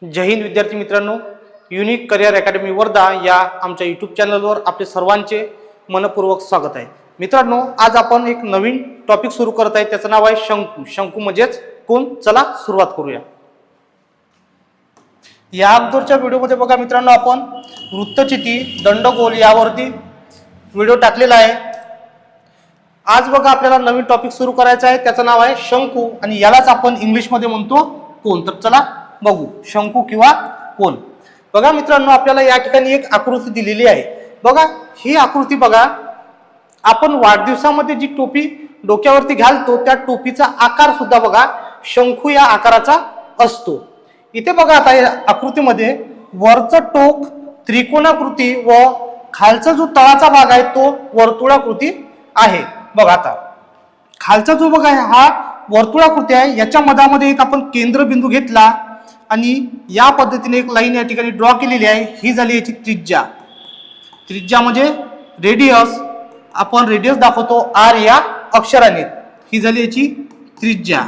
जय हिंद विद्यार्थी मित्रांनो, unique career academy Wardha या आमच्या यूट्यूब चॅनलवर आपले सर्वांचे मनपूर्वक स्वागत आहे. मित्रांनो, आज आपण एक नवीन टॉपिक सुरू करत आहे. त्याचं नाव आहे शंकू. शंकू म्हणजेच कोण? चला सुरुवात करूया. या अगोदरच्या व्हिडिओमध्ये बघा मित्रांनो, आपण वृत्तचिती, दंडगोल यावरती व्हिडिओ टाकलेला आहे. आज बघा आपल्याला नवीन टॉपिक सुरू करायचा आहे. त्याचं नाव आहे शंकू आणि यालाच आपण इंग्लिशमध्ये म्हणतो कोन. तर चला बघू शंकू किंवा कोन. बघा मित्रांनो, आपल्याला या ठिकाणी एक आकृती दिलेली आहे. बघा ही आकृती बघा, आपण वाढदिवसामध्ये जी टोपी डोक्यावरती घालतो त्या टोपीचा आकार सुद्धा बघा शंकू या आकाराचा असतो. इथे बघा आता या आकृतीमध्ये वरचं टोक त्रिकोणाकृती व खालचा जो तळाचा भाग आहे तो वर्तुळाकृती आहे. बघा आता खालचा जो बघा हा वर्तुळाकृती आहे, याच्या मधामध्ये एक आपण केंद्रबिंदू घेतला आणि या पद्धतीने एक लाईन या ठिकाणी ड्रॉ केलेली आहे. ही झाली याची त्रिज्या. त्रिज्या म्हणजे रेडियस. आपण रेडियस दाखवतो आर या अक्षराने. ही झाली याची त्रिज्या.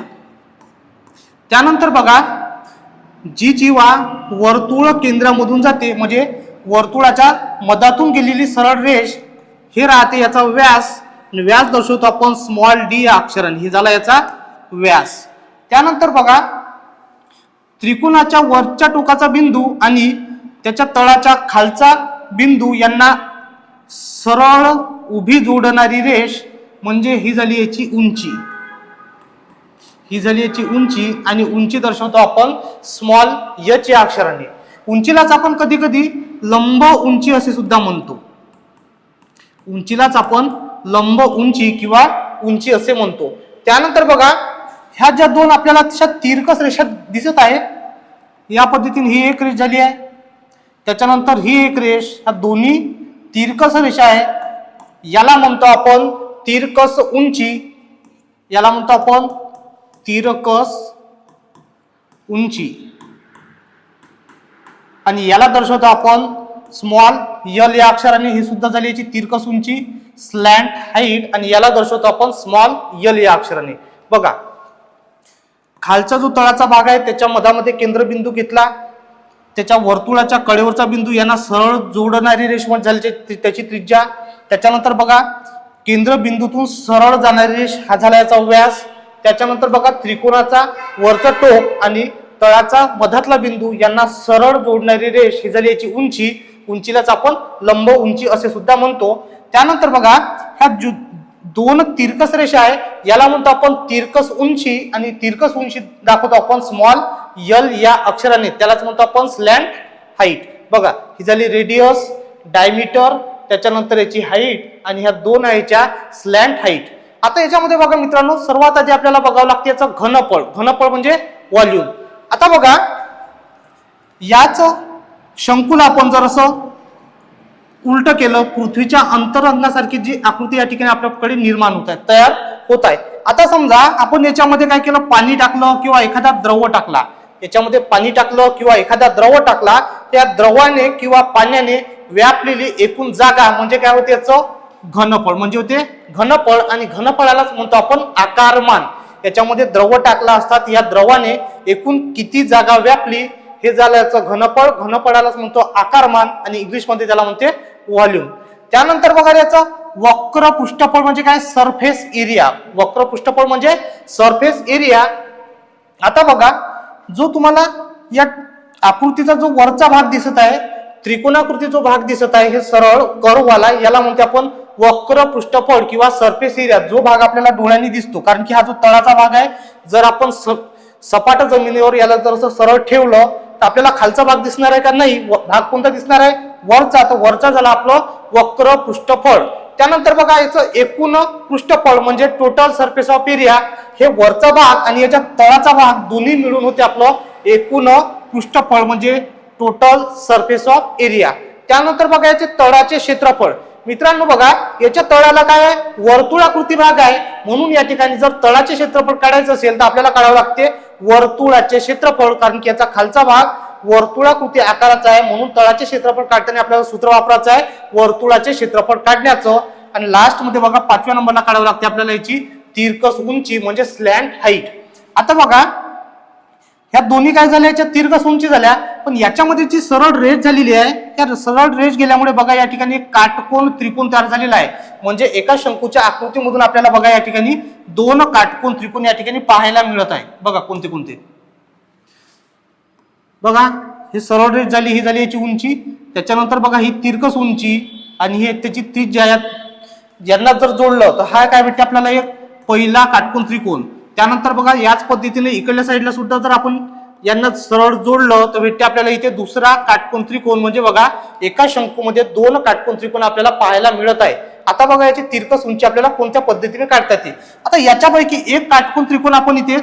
त्यानंतर बघा जी जीवा वर्तुळ केंद्रामधून जाते म्हणजे वर्तुळाच्या मधातून गेलेली सरळ रेष हे राहते याचा व्यास. व्यास दर्शवतो आपण स्मॉल डी या अक्षराने. ही झाला याचा व्यास. त्यानंतर बघा त्रिकोणाच्या वरच्या टोकाचा बिंदू आणि त्याच्या तळाच्या खालचा बिंदू यांना सरळ उभी जोडणारी रेष म्हणजे ही झाली याची उंची. ही झाली याची उंची आणि उंची दर्शवतो आपण स्मॉल एच या अक्षराने. उंचीलाच आपण कधी कधी लंब उंची असे सुद्धा म्हणतो. उंचीलाच आपण लंब उंची किंवा उंची असे म्हणतो. त्यानंतर बघा ह्या ज्या दोन आपल्याला तशा तिरकस रेषा दिसत आहे, या पद्धतीने ही एक रेष झाली आहे. त्याच्यानंतर ही एक रेष, ह्या दोन्ही तिरकस रेषा आहे. याला म्हणतो आपण तिरकस उंची. याला म्हणतो आपण तिरकस उंची आणि याला दर्शवतो आपण स्मॉल यल या अक्षराने. ही सुद्धा झाली याची तिरकस उंची स्लॅन्ट हाईट आणि याला दर्शवतो आपण स्मॉल यल या अक्षराने. बघा खालचा जो तळाचा भाग आहे त्याच्या मधामध्ये केंद्रबिंदू घेतला, त्याच्या वर्तुळाच्या कडेवरचा बिंदू यांना सरळ जोडणारी रेष झाली त्याची त्रिज्या. त्याच्यानंतर बघा केंद्रबिंदूतून सरळ जाणारी रेष हा झाला याचा व्यास. त्याच्यानंतर बघा त्रिकोणाचा वरचा टोक आणि तळाचा मधातला बिंदू यांना सरळ जोडणारी रेष ही झाली याची उंची. उंचीलाच आपण लंब उंची असे सुद्धा म्हणतो. त्यानंतर बघा ह्या दोन तिरकस रेषा आहे, याला म्हणतो आपण तिरकस उंची आणि तिरकस उंची दाखवतो आपण स्मॉल यल या अक्षराने. त्यालाच म्हणतो आपण स्लॅन्ट हाईट. बघा ही झाली रेडियस, डायमीटर, त्याच्यानंतर याची हाईट आणि ह्या दोन ह्याच्या स्लॅन्ट हाईट. आता याच्यामध्ये बघा मित्रांनो, सर्वात आधी आपल्याला बघावं लागते याचं घनफळ. घनफळ म्हणजे व्हॉल्यूम. आता बघा याच शंकूला आपण जर असं उलट केलं, पृथ्वीच्या अंतरंगासारखी जी आकृती या ठिकाणी आपल्याकडे निर्माण होत आहे, तयार होत आहे. आता समजा आपण याच्यामध्ये काय केलं, पाणी टाकलं किंवा एखादा द्रव टाकला. याच्यामध्ये पाणी टाकलं किंवा एखादा द्रव टाकला, त्या द्रवाने किंवा पाण्याने व्यापलेली एकूण जागा म्हणजे काय होते याचं घनफळ म्हणजे होते घनफळ. आणि घनफळालाच म्हणतो आपण आकारमान. याच्यामध्ये द्रव टाकला असतात, या द्रवाने एकूण किती जागा व्यापली हे झालं याचं घनफळ. घनफळालाच म्हणतो आकारमान आणि इंग्लिशमध्ये त्याला म्हणते व्हॉल्यूम. त्यानंतर बघा याचं वक्र पृष्ठफळ म्हणजे काय, सरफेस एरिया. वक्र पृष्ठफळ म्हणजे सरफेस एरिया. आता बघा जो तुम्हाला या आकृतीचा जो वरचा भाग दिसत आहे, त्रिकोणाकृती जो भाग दिसत आहे, हे सरळ कर्ववाला, याला म्हणते आपण वक्र पृष्ठफळ किंवा सरफेस एरिया. जो भाग आपल्याला डोळ्यांनी दिसतो, कारण की हा जो तळाचा भाग आहे, जर आपण सपाट जमिनीवर याला जर असं सरळ ठेवलं तर आपल्याला खालचा भाग दिसणार आहे का? नाही. भाग कोणता दिसणार आहे? वरचा. तर वरचा झाला आपलं वक्र पृष्ठफळ. त्यानंतर बघा याचं एकूण पृष्ठफळ म्हणजे टोटल सरफेस ऑफ एरिया. हे वरचा भाग आणि याच्या तळाचा भाग दोन्ही मिळून होते आपलं एकूण पृष्ठफळ म्हणजे टोटल सरफेस ऑफ एरिया. त्यानंतर बघा याचे तळाचे क्षेत्रफळ. मित्रांनो बघा याच्या तळाला काय आहे, वर्तुळाकृती भाग आहे, म्हणून या ठिकाणी जर तळाचे क्षेत्रफळ काढायचं असेल तर आपल्याला काढावं लागते वर्तुळाचे क्षेत्रफळ. कारण की याचा खालचा भाग वर्तुळाकृती आकाराचा आहे, म्हणून तळाचे क्षेत्रफळ काढताना आपल्याला सूत्र वापरायचं आहे वर्तुळाचे क्षेत्रफळ काढण्याचं. आणि लास्ट मध्ये बघा 5व्या नंबरला काढावं लागते आपल्याला याची तिरकस उंची म्हणजे स्लॅन्ट हाईट. आता बघा ह्या दोन्ही काय झाल्या, याच्या तिरकस उंची झाल्या, पण याच्यामध्ये जी सरळ रेष झालेली आहे त्या सरळ रेष गेल्यामुळे बघा या ठिकाणी काटकोन त्रिकोण तयार झालेला आहे. म्हणजे एका शंकूच्या आकृतीमधून आपल्याला बघा या ठिकाणी दोन काटकोन त्रिकोण या ठिकाणी पाहायला मिळत आहे. बघा कोणते कोणते, बघा ही सरळ रेष झाली, ही झाली याची उंची, त्याच्यानंतर बघा ही तिरकस उंची आणि ही त्याची त्रिज्या, यांना जर जोडलं तर हा काय भेटते आपल्याला, एक पहिला काटकोन त्रिकोण. त्यानंतर बघा याच पद्धतीने इकडल्या साईडला सुद्धा जर आपण यांना सरळ जोडलं तर भेटते आपल्याला इथे दुसरा काटकोन त्रिकोण. म्हणजे बघा एका शंकूमध्ये दोन काटकोन त्रिकोण आपल्याला पाहायला मिळत आहे. आता बघा याची तिरकस उंची आपल्याला कोणत्या पद्धतीने काढता येते. आता याच्यापैकी एक काटकोन त्रिकोण आपण इथे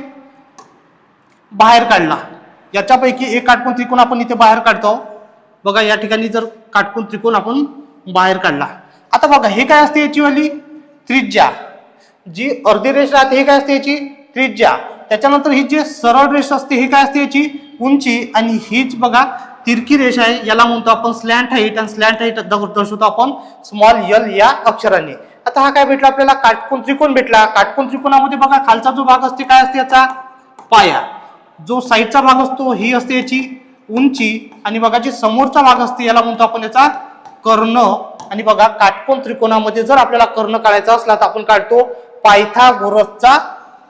बाहेर काढला, याच्यापैकी एक काटकोन त्रिकोण आपण इथे बाहेर काढतो. बघा या ठिकाणी जर काटकोन त्रिकोण आपण बाहेर काढला, आता बघा हे काय असते, याची वाली त्रिज्या, जी अर्धी रेष राहते हे काय असते, याची त्रिज्या. त्याच्यानंतर ही जी सरळ रेष असते ही काय असते, याची उंची. आणि हीच बघा तिरकी रेष आहे, याला म्हणतो आपण स्लॅन्ट हाईट, आणि स्लॅन्ट हाईट दर्शवतो आपण स्मॉल यल या अक्षराने. आता हा काय भेटला आपल्याला, काटकोन त्रिकोण भेटला. काटकोन त्रिकोणामध्ये बघा खालचा जो भाग असते काय असते, याचा पाया, जो साईडचा भाग असतो ही असते याची उंची, आणि बघा जी समोरचा भाग असते याला म्हणतो आपण याचा कर्ण. आणि बघा काटकोन त्रिकोणामध्ये जर आपल्याला कर्ण काढायचा असला तर आपण काढतो पायथागोरसचा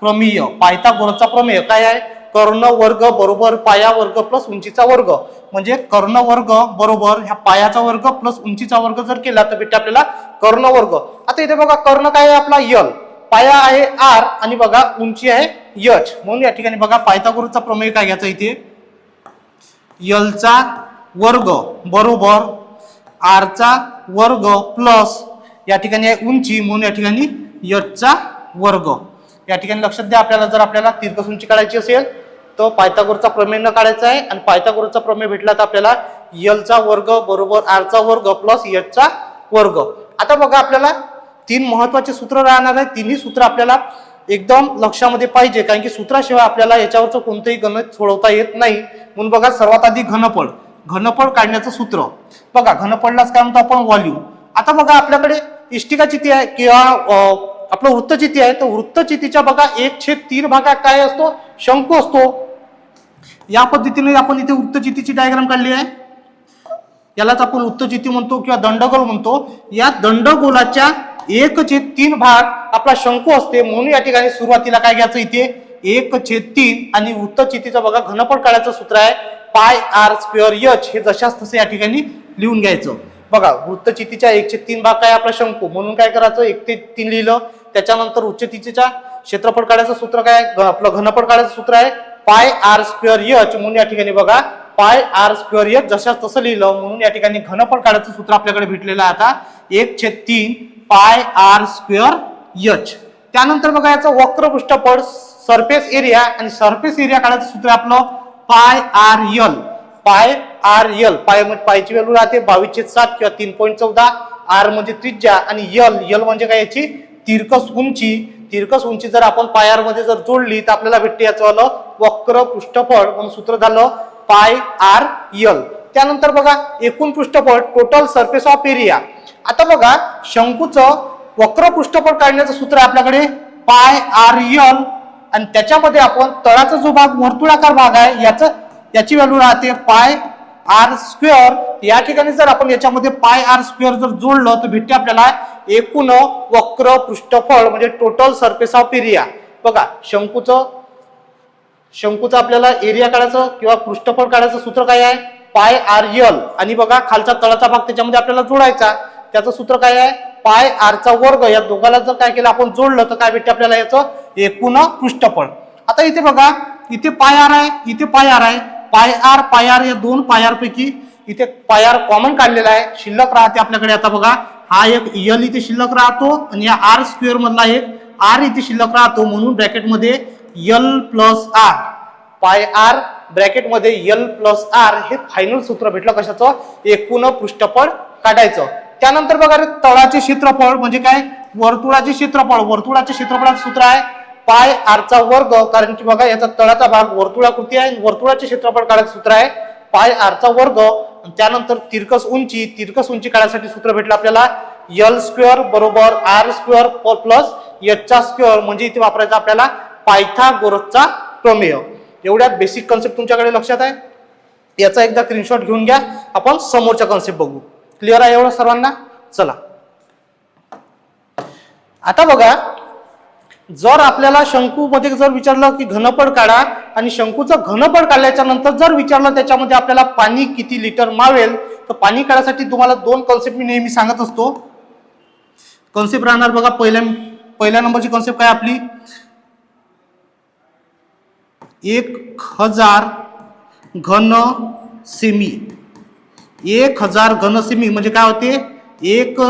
प्रमेय. पायथागोरसचा प्रमेय काय आहे, कर्ण वर्ग बरोबर पाया वर्ग प्लस उंचीचा वर्ग. म्हणजे कर्ण वर्ग बरोबर ह्या पायाचा वर्ग प्लस उंचीचा वर्ग जर केला तर भेटते आपल्याला कर्ण वर्ग. आता इथे बघा कर्ण काय आहे आपला यल, पाया आहे आर, आणि बघा उंची आहे यच. म्हणून या ठिकाणी बघा पायथागोरसचा प्रमेय काय घ्यायचा, इथे यलचा वर्ग बरोबर आरचा वर्ग प्लस या ठिकाणी आहे उंची, म्हणून या ठिकाणी यचचा वर्ग. या ठिकाणी लक्षात द्या, आपल्याला जर आपल्याला तिरकस उंची काढायची असेल तर पायथागोरसचा प्रमेय न काढायचा आहे, आणि पायथागोरसचा प्रमेय भेटला तर आपल्याला यलचा वर्ग बरोबर आरचा वर्ग प्लस यचचा वर्ग. आता बघा आपल्याला तीन महत्वाचे सूत्र राहणार आहे, तिन्ही सूत्र आपल्याला एकदम लक्षामध्ये पाहिजे, कारण की सूत्राशिवाय आपल्याला याच्यावरचं कोणतंही गणित सोडवता येत नाही. म्हणून बघा सर्वात आधी घनफळ, घनफळ काढण्याचं सूत्र बघा, घनफळलाच काय म्हणतो आपण, व्हॉल्यूम. आता बघा आपल्याकडे इष्टिकाचिती आहे किंवा आपलं वृत्तचिती आहे, तर वृत्तचितीच्या बघा 1/3 भागात काय असतो, शंकू असतो. या पद्धतीने आपण इथे वृत्तचितीची डायग्राम काढली आहे, यालाच आपण वृत्तचिती म्हणतो किंवा दंडगोल म्हणतो. या दंडगोलाच्या 1/3 भाग आपला शंकू असते, म्हणून या ठिकाणी सुरुवातीला काय घ्यायचं, इथे 1/3. आणि वृत्तचितीचं बघा घनफळ काढायचं सूत्र आहे पाय आर स्क्वेअर एच. हे जशाच तसे या ठिकाणी लिहून घ्यायचं. बघा वृत्तचितीच्या 1/3 भाग काय आपला शंकू, म्हणून काय करायचं 1/3 लिहिलं. त्याच्यानंतर वृत्तचितीच्या क्षेत्रफळ काढायचं सूत्र काय, आपलं घनफळ काढायचं सूत्र आहे पाय आर स्क्वेअर एच. म्हणून या ठिकाणी बघा पाय आर स्क्वेअर एच जशाच तसं लिहिलं, म्हणून या ठिकाणी घनफळ काढायचं सूत्र आपल्याकडे भेटलेलं आहे आता 1/3 पाय आर स्क्वेअर एच. त्यानंतर बघा याचं वक्र पृष्ठफळ सरफेस एरिया, आणि सरफेस एरिया काढायचं सूत्र आपलं pi R l. Pi R l, pi म्हणजे पायची व्हॅल्यू राहते 22/7 किंवा 3.14. आर म्हणजे त्रिज्या, आणि यल, यल म्हणजे काय, याची तिरकस उंची. तिरकस उंची जर आपण पाय आर मध्ये जर जोडली तर आपल्याला भेटते याचं वक्र पृष्ठफळ, म्हणून सूत्र झालं पाय आर यल. त्यानंतर बघा एकूण पृष्ठफळ, टोटल सरफेस ऑफ एरिया. आता बघा शंकूचं वक्र पृष्ठफळ काढण्याचं सूत्र आहे आपल्याकडे पाय आर यल, आणि त्याच्यामध्ये आपण तळाचा जो भाग वर्तुळाकार भाग आहे याची व्हॅल्यू राहते पाय आर स्क्वेअर. या ठिकाणी जर आपण याच्यामध्ये पाय आर स्क्वेअर जर जोडलं तर भेटते आपल्याला एकूण वक्र पृष्ठफळ, म्हणजे टोटल सरफेस ऑफ एरिया. बघा शंकूचा आपल्याला एरिया काढायचं किंवा पृष्ठफळ काढायचं सूत्र काय आहे पाय आर यल, आणि बघा खालचा तळाचा भाग त्याच्यामध्ये आपल्याला जोडायचा, त्याचं सूत्र काय आहे पाय आरचा वर्ग. या दोघाला जर काय केलं आपण जोडलं तर काय भेटते आपल्याला याचं एकूण पृष्ठफळ. आता इथे बघा इथे पाय आर आहे, इथे पाय आर आहे, पाय आर या दोन पाय आर पैकी इथे पाय आर कॉमन काढलेला आहे, शिल्लक राहते आपल्याकडे. आता बघा हा एक यल इथे शिल्लक राहतो, आणि या आर स्क्वेअर मधला एक आर इथे शिल्लक राहतो, म्हणून ब्रॅकेटमध्ये L plus R, pi R ब्रॅकेटमध्ये यल प्लस आर हे फायनल सूत्र भेटलं कशाचं, एकूण पृष्ठफळ काढायचं. त्यानंतर बघा तळाचे क्षेत्रफळ म्हणजे काय, वर्तुळाचे क्षेत्रफळ. वर्तुळाचे क्षेत्रफळाचं सूत्र आहे पाय आरचा वर्ग, कारण की बघा याचा तळाचा भाग वर्तुळाकृती आहे, वर्तुळाचे क्षेत्रफळ काढायचं सूत्र आहे पाय आरचा वर्ग. त्यानंतर तिरकस उंची काढण्यासाठी सूत्र भेटलं आपल्याला यल स्क्वेअर बरोबर आर स्क्वेअर प्लस एचचा स्क्वेअर, म्हणजे इथे वापरायचा आपल्याला पायथागोरसचा प्रमेय. एवढ्या बेसिक कन्सेप्ट तुमच्याकडे लक्षात आहे. याचा एकदा स्क्रीनशॉट घेऊन घ्या. आपण समोरचा कन्सेप्ट बघू. क्लिअर आहे एवढं सर्वांना? चला आता बघा, जर आपल्याला शंकूमध्ये जर विचारलं की घनफळ काढा आणि शंकूचं घनफळ काढल्याच्या नंतर जर विचारलं त्याच्यामध्ये आपल्याला पाणी किती लिटर मावेल, तर पाणी काढायसाठी तुम्हाला दोन कन्सेप्ट मी नेहमी सांगत असतो. कन्सेप्ट राहणार बघा, पहिल्या नंबरची कन्सेप्ट काय आपली, 1000 घन सेमी. 1000 घन सेमी म्हणजे काय होते, 1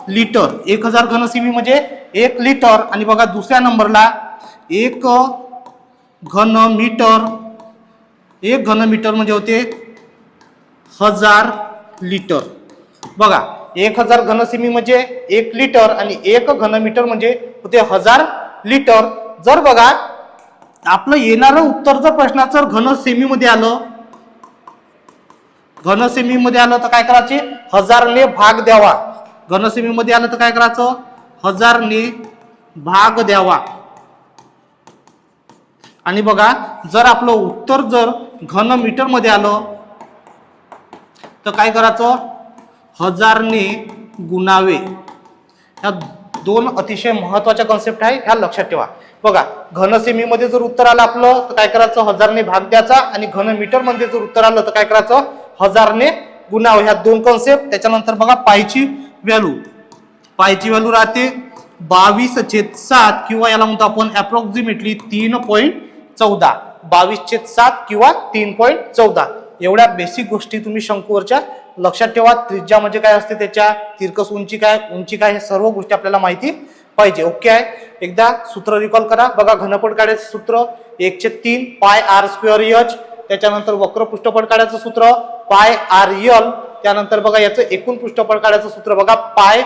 लिटर. 1000 घन सेमी म्हणजे 1 लिटर. आणि बघा दुसऱ्या नंबरला 1 घन मीटर. 1 घन मीटर म्हणजे होते 1000 लिटर. बघा 1000 घन सेमी म्हणजे 1 लिटर आणि 1 घन मीटर म्हणजे होते 1000 लिटर. जर बघा आपलं येणारं उत्तर जर प्रश्नाचं घन सेमी मध्ये आलं, घन सेमी मध्ये आलं तर काय करायचे, 1000 ने भाग द्यावा. घन सेमी मध्ये आलं तर काय करायचं, 1000 ने भाग द्यावा. आणि बघा जर आपलं उत्तर जर घन मीटर मध्ये आलं तर काय करायचं, 1000 ने गुणावे. ह्या दोन अतिशय महत्वाच्या कन्सेप्ट आहे, ह्या लक्षात ठेवा. बघा घन सेमी मध्ये जर उत्तर आलं आपलं तर काय करायचं, 1000 ने भाग द्यायचा. आणि घन मीटर मध्ये जर उत्तर आलं तर काय करायचं, 1000 ने गुणावे. ह्या दोन कन्सेप्ट. त्याच्यानंतर बघा पायची व्हॅल्यू. पायची व्हॅल्यू राहते 22/7 किंवा याला म्हणतो आपण अप्रॉक्सिमेटली 3.14. 22/7 किंवा 3.14. एवढ्या बेसिक गोष्टी तुम्ही शंकूवरच्या लक्षात ठेवा. त्रिज्या म्हणजे काय असते, त्याच्या तिरकस उंची काय, उंची काय, हे सर्व गोष्टी आपल्याला माहिती पाहिजे. ओके आहे. एकदा सूत्र रिकॉल करा. बघा घनफळ काढायचं सूत्र 1/3 पाय आर स्क्वेअर एच. त्याच्यानंतर वक्र पृष्ठफळ काढायचं सूत्र पाय आर यल. त्यानंतर बघा याचं एकूण पृष्ठफळ काढायचं सूत्र बघा पाय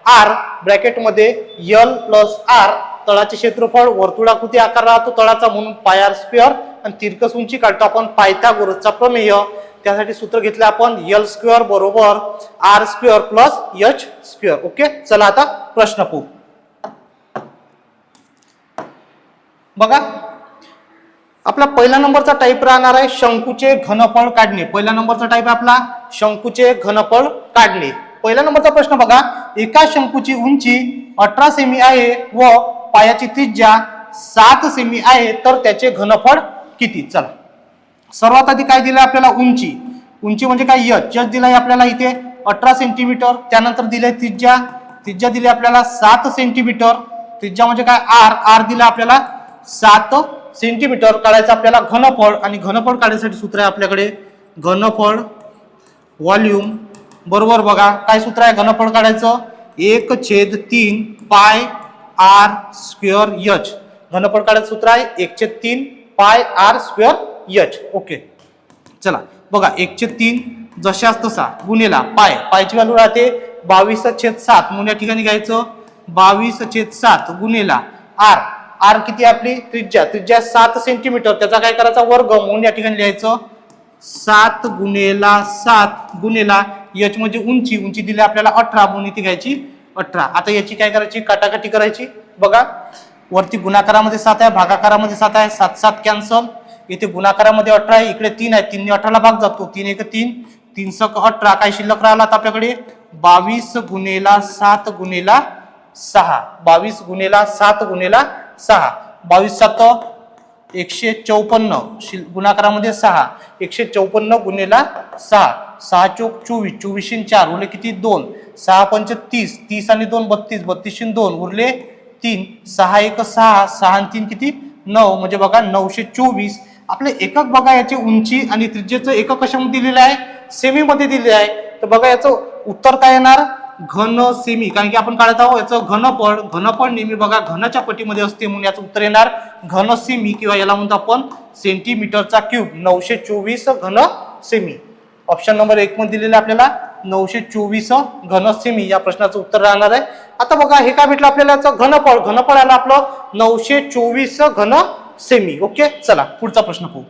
आर ब्रॅकेट मध्ये यल प्लस आर. तळाचे क्षेत्रफळ वर्तुळाकृती आकार राहतो तळाचा म्हणून पाय आर स्क्वेअर. आणि तिरकस उंची काढतो आपण पायथागोरसचा प्रमेय. त्यासाठी सूत्र घेतलं आपण यल स्क्वेअर बरोबर r square plus h square. Okay चला आता प्रश्न पाहू. बघा आपला पहिला नंबरचा टाईप राहणार आहे शंकूचे घनफळ काढणे. पहिला नंबरचा टाईप आपला शंकूचे घनफळ काढणे. पहिला नंबरचा प्रश्न बघा, एका शंकूची उंची 18 सेमी आहे व पायाची त्रिज्या 7 सेमी आहे तर त्याचे घनफळ किती. चला सर्वात आधी काय दिलं आपल्याला, उंची. उंची म्हणजे काय, यच. यच दिलाय आपल्याला इथे 18 सेंटीमीटर. त्यानंतर दिले त्रिज्या. त्रिज्या दिली आपल्याला 7 सेंटीमीटर. त्रिज्या म्हणजे काय, आर. आर दिला आपल्याला 7 सेंटीमीटर. काढायचं आपल्याला घनफळ. आणि घनफळ काढण्यासाठी सूत्र आहे आपल्याकडे घनफळ व्हॉल्यूम बरोबर. बघा काय सूत्र आहे घनफळ काढायचं, 1/3 पाय आर स्क्वेअर एच. घनफळ काढायचं सूत्र आहे 1/3 पाय आर स्क्वेअर एच. ओके चला बघा 1/3 जशास तसा गुणेला पाय. पायची व्हॅल्यू राहते 22/7 म्हणून या ठिकाणी घ्यायचं 22/7 गुणेला आर. आर किती आपली त्रिज्या, त्रिज्या 7 सेंटीमीटर. त्याचा काय करायचा वर्ग म्हणून या ठिकाणी लिहायचं 7 गुणेला 7 गुणेला एच म्हणजे उंची. उंची दिली आपल्याला 18 म्हणून इथे घ्यायची 18. आता याची काय करायची, काटाकाटी करायची. बघा वरती गुणाकारामध्ये 7 आहे, भागाकारामध्ये 7 आहे. 7 7 कॅन्सल. इथे गुणाकारामध्ये 18 आहे, इकडे 3 आहे. 3 ने 18 ला भाग जातो. 3 1 3 3 6 18. काय शिल्लक राहिला आपल्याकडे 22 गुणेला 7 गुणेला 6. 22 गुणेला 7 गुणेला 6. 22 7 154. गुणाकारामध्ये 6. 154 गुणेला 6. 6 चोक 24. 24 4 उरले किती 2. 6 पंच 30. 30 आणि 2 32. 32 2 उरले 3. 6 1 6. 6 आणि 3 किती 9. म्हणजे बघा 924. आपले एकक बघा याची उंची आणि त्रिज्येचं एकक कशामध्ये दिलेलं आहे, सेमी मध्ये दिलेलं आहे. तर बघा याचं उत्तर काय येणार, घन सेमी. कारण की आपण काढत आहोत याचं घनफळ. घनफळ नेहमी बघा घनाच्या पटीमध्ये असते म्हणून याचं उत्तर येणार घन सेमी किंवा याला म्हणतो आपण सेंटीमीटरचा क्यूब. 924 घन सेमी. ऑप्शन नंबर 1 मध्ये दिलेलं आपल्याला 924 घन सेमी या प्रश्नाचं उत्तर राहणार आहे. आता बघा हे काय भेटलं आपल्याला, याचं घनफळ. घनफळ आलं आपलं 924 घन सेमी. ओके चला पुढचा प्रश्न पाहू.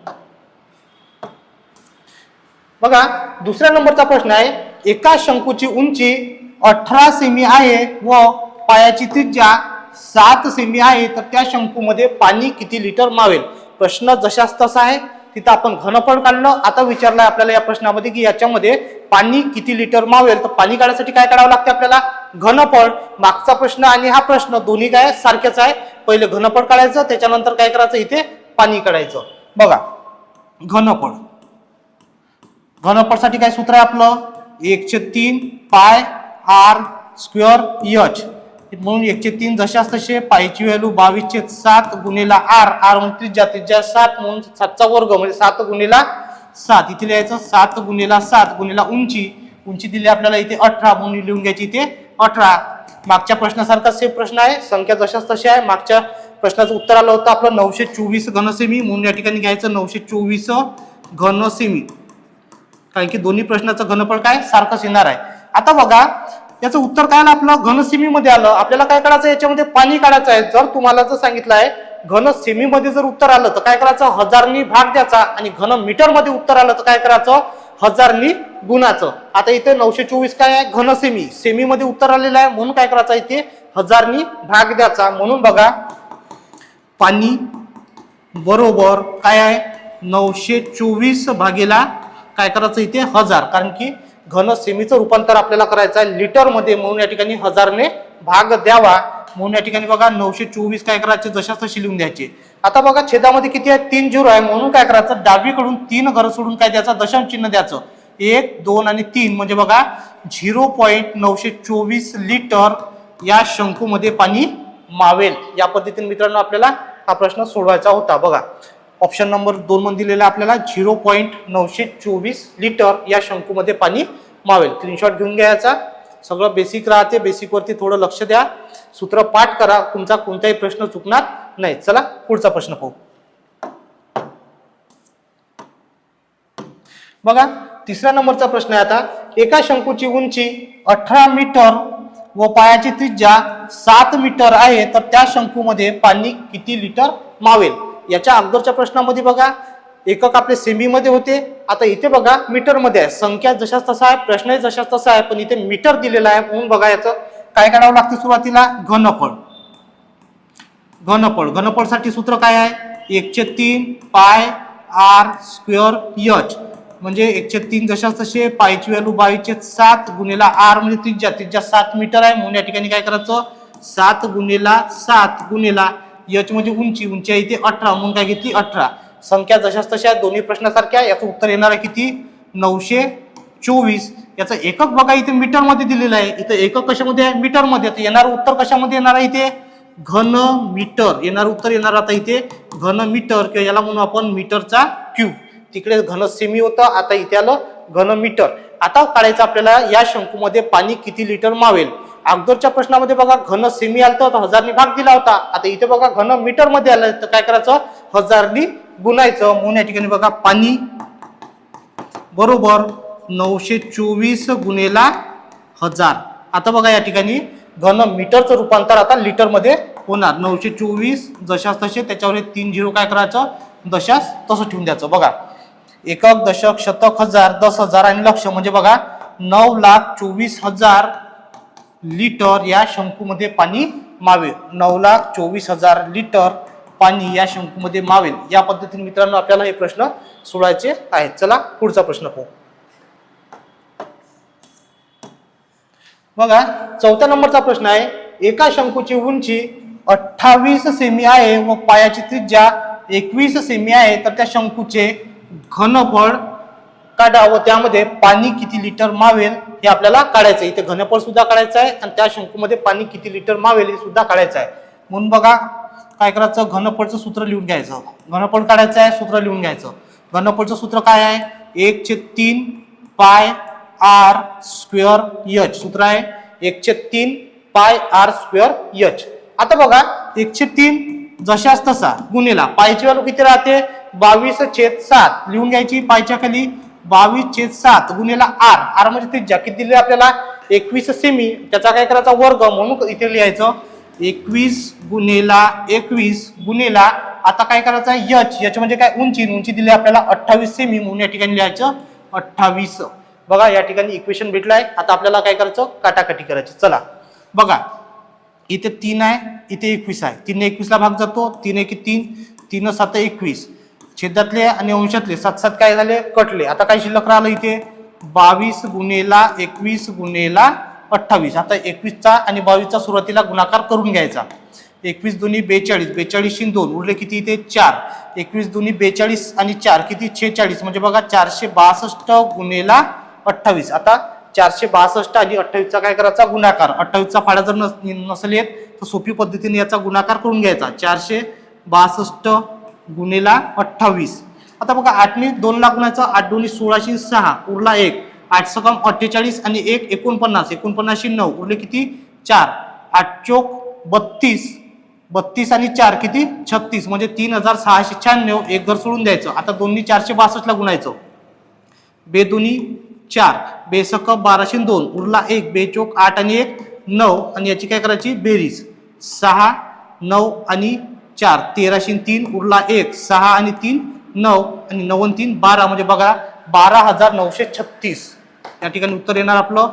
बघा दुसऱ्या नंबरचा प्रश्न आहे, एका शंकूची उंची 18 सेमी आहे व पायाची त्रिज्या 7 सेमी आहे तर त्या शंकूमध्ये पाणी किती लिटर मावेल. प्रश्न जशास तसा आहे. तिथं आपण घनफळ काढलं. आता विचारलंय आपल्याला या प्रश्नामध्ये की याच्यामध्ये पाणी किती लिटर मावेल, तर पाणी काढण्यासाठी काय करावं लागते आपल्याला, घनफळ. मागचा प्रश्न आणि हा प्रश्न दोन्ही काय सारखेच आहे. पहिले घनफळ काढायचं, त्याच्यानंतर काय करायचं, इथे पाणी काढायचं. बघा घनफळ, घनफळसाठी काय सूत्र आहे आपलं, 1/3 पाय आर स्क्वेअर एच, म्हणून 1/3 जशाच तसे, पायची व्हॅल्यू 22/7 गुणिला आर, आर म्हणजे त्रिज्या, त्रिज्या 7 म्हणून 7चा वर्ग म्हणजे 7 गुणिला 7, इथे लिहायचं 7 गुणिला 7 गुणिला उंची, उंची दिली आपल्याला इथे 18 म्हणून लिहून घ्यायची इथे 18. मागच्या प्रश्नासारखा सेम प्रश्न आहे, संख्या जशाच तशी आहे. मागच्या प्रश्नाचं उत्तर आलं होतं आपलं 924 घनसेमी, म्हणून या ठिकाणी घ्यायचं 924 घनसेमी, कारण की दोन्ही प्रश्नाचं घनफळ काय सारखंच येणार आहे. आता बघा याचं उत्तर काय आलं आपलं, घनसेमी मध्ये आलं. आपल्याला काय करायचं, याच्यामध्ये पाणी काढायचं आहे. जर तुम्हाला जर सांगितलं आहे घनसेमी मध्ये जर उत्तर आलं तर काय करायचं, 1000नी भाग द्यायचा, आणि घन मीटर मध्ये उत्तर आलं तर काय करायचं, 1000नी गुणाचं. आता इथे 924 काय आहे, घनसेमी, सेमी मध्ये उत्तर आलेलं आहे, म्हणून काय करायचं, इथे 1000नी भाग द्यायचा. म्हणून बघा पाणी बरोबर काय आहे, 924 भागेला काय करायचं इथे 1000, कारण की घन सेमीचं रूपांतर आपल्याला करायचं आहे लिटर मध्ये, म्हणून या ठिकाणी 1000ने भाग द्यावा. म्हणून या ठिकाणी बघा 924 काय करायचे, जशाच तशी लिहून द्यायचे. आता बघा छेदामध्ये किती आहे, 3 झिरो आहे, म्हणून काय करायचं, डावीकडून 3 घर सोडून काय द्यायचं, दशांश चिन्ह द्यायचं. 1 2 आणि 3 म्हणजे बघा 0.924 लिटर या शंकूमध्ये पाणी मावेल. या पद्धतीने मित्रांनो आपल्याला हा प्रश्न सोडवायचा होता. बघा ऑप्शन नंबर 2 मध्ये दिलेला आपल्याला 0.924 लिटर या शंकूमध्ये पाणी मावेल. स्क्रीनशॉट घेऊन घ्यायचा. सगळं बेसिक राहते, बेसिक वरती थोडं लक्ष द्या, सूत्र पाठ करा, तुमचा कोणताही प्रश्न चुकणार नाही. चला पुढचा प्रश्न पाहू. बघा तिसऱ्या नंबरचा प्रश्न आहे. आता एका शंकूची उंची 18 मीटर व पायाची त्रिज्या 7 मीटर आहे, तर त्या शंकूमध्ये पाणी किती लिटर मावेल. याच्या अगोदरच्या प्रश्नामध्ये बघा एकक आपले सेमी मध्ये होते, आता इथे बघा मीटर मध्ये आहे. संख्या जशाच तसा आहे, प्रश्नही जशाच तसा आहे, पण इथे मीटर दिलेला आहे. म्हणून बघा याचं काय करावं लागते, सुरुवातीला घनफळ. घनफळ, घनफळसाठी सूत्र काय आहे, 1/3 पाय आर स्क्वेअर एच, म्हणजे 1/3 जशाच तसे, पायची व्हॅल्यू 22/7 गुणिला आर म्हणजे त्रिज्या, त्रिज्या 7 मीटर आहे, म्हणून या ठिकाणी काय करायचं, 7 गुणिला 7 गुणिला एच म्हणजे उंची, उंची आहे इथे 18, म्हणून काय घेतली 18. संख्या जशाच तशा दोन्ही प्रश्नासारख्या. याचं उत्तर येणार आहे किती, 924. याचं एकक बघा इथे मीटर मध्ये दिलेलं आहे, इथे एकक कशामध्ये आहे, मीटर मध्ये. तर येणार उत्तर कशामध्ये येणार आहे, इथे घन मीटर येणार उत्तर येणार. आता इथे घन मीटर किंवा याला म्हणून आपण मीटरचा क्यूब. तिकडे घन सेमी होतं, आता इथे आलं घन मीटर. आता काढायचं आपल्याला या शंकूमध्ये पाणी किती लिटर मावेल. अगोदरच्या प्रश्नामध्ये बघा घन सेमी आलं तर 1000नी भाग दिला होता, आता इथे बघा घन मीटर मध्ये आलं तर काय करायचं, 1000नी गुणायचं. म्हणून या ठिकाणी बघा पाणी बरोबर 924 गुणिला 1000. आता बघा या ठिकाणी घन मीटरचं रूपांतर आता लिटर मध्ये होणार. 924 जशाच तसे, त्याच्यावर 3 झिरो काय करायचं, दशास तसं ठेवून द्यायचं. बघा एकक दशक शतक हजार 10,000 आणि लक्ष म्हणजे बघा 9,24,000 लिटर या शंकूमध्ये पाणी मावेल. 9,24,000 लिटर पाणी या शंकूमध्ये मावेल. या पद्धतीने मित्रांनो आपल्याला हे प्रश्न सोडवायचे आहेत. चला पुढचा प्रश्न पाहू. बघा 4थ्या नंबरचा प्रश्न आहे. एका शंकूची उंची 28 सेमी आहे व पायाची त्रिज्या 21 सेमी आहे, तर त्या शंकूचे घनफळ काढा व त्यामध्ये पाणी किती लिटर मावेल हे आपल्याला काढायचं आहे. इथे घनफळ सुद्धा काढायचं आहे आणि त्या शंकूमध्ये पाणी किती लिटर मावेल हे सुद्धा काढायचं आहे. म्हणून बघा काय करायचं, घनफळचं सूत्र लिहून घ्यायचं. घनफळ काढायचं आहे, सूत्र लिहून घ्यायचं. घनफळचं सूत्र काय आहे, 1/3 पाय आर स्क्वेअर एच. सूत्र आहे 1/3 पाय आर स्क्वेअर एच. आता बघा 1/3 जशाच तसा गुणिला पायची व्हॅल्यू किती राहते, 22/7 लिहून घ्यायची. पायच्या खाली 22/7 गुणिला आर, आर म्हणजे त्रिज्या किती दिली आपल्याला 21 सेमी, त्याचा काय करायचा वर्ग, म्हणून इथे लिहायचं 21 गुणिला 21 गुणिला आता काय करायचं एच, एच म्हणजे काय उंची, उंची दिली आपल्याला 28 सेमी, म्हणून या ठिकाणी लिहायचं 28. बघा या ठिकाणी इक्वेशन भेटलाय. आता आपल्याला काय करायचं, काटाकाटी करायची. चला बघा इथे 3 आहे, इथे 21 आहे, 3 ने 21 ला भाग जातो, 3 1 3, 3 7 21. छेदातले आणि अंशातले 7 काय झाले कटले. आता काय शिल्लक राहिलं इथे 22 गुणेला 21 गुणेला 28. आता 21चा आणि 22चा सुरुवातीला गुणाकार करून घ्यायचा. 21 दुनी 42, 42 2 उरले किती इथे 4. 21 दुनी 42 आणि 4 किती 46. म्हणजे बघा 462 गुणेला 28. आता 462 आणि 28चा काय करायचा गुणाकार. 28चा फाळा जर नसेल येत तर सोपी पद्धतीने याचा गुणाकार करून घ्यायचा. 462 गुणेला 28. आता बघा 8ने 2 ला गुणायचं. 8 दोन्ही 16 6 उरला 1. 8 सकम 48 आणि 1 49. 49 9 उरले किती 4. 8 चोक 32. 32 आणि 4 किती 36. म्हणजे 3696. एक घर सोडून द्यायचं. आता दोन्ही 462 ला गुणायचं. बे दोन्ही 4 बे सकम 12 2 उरला 1. बे चोक 8 आणि 1 9 आणि याची काय करायची बेरीज. 6 9 आणि 4 13 3 उरला 1. 6 आणि 3 9 आणि 9 आणि 3 12. म्हणजे बघा 12936. या ठिकाणी उत्तर येणार आपलं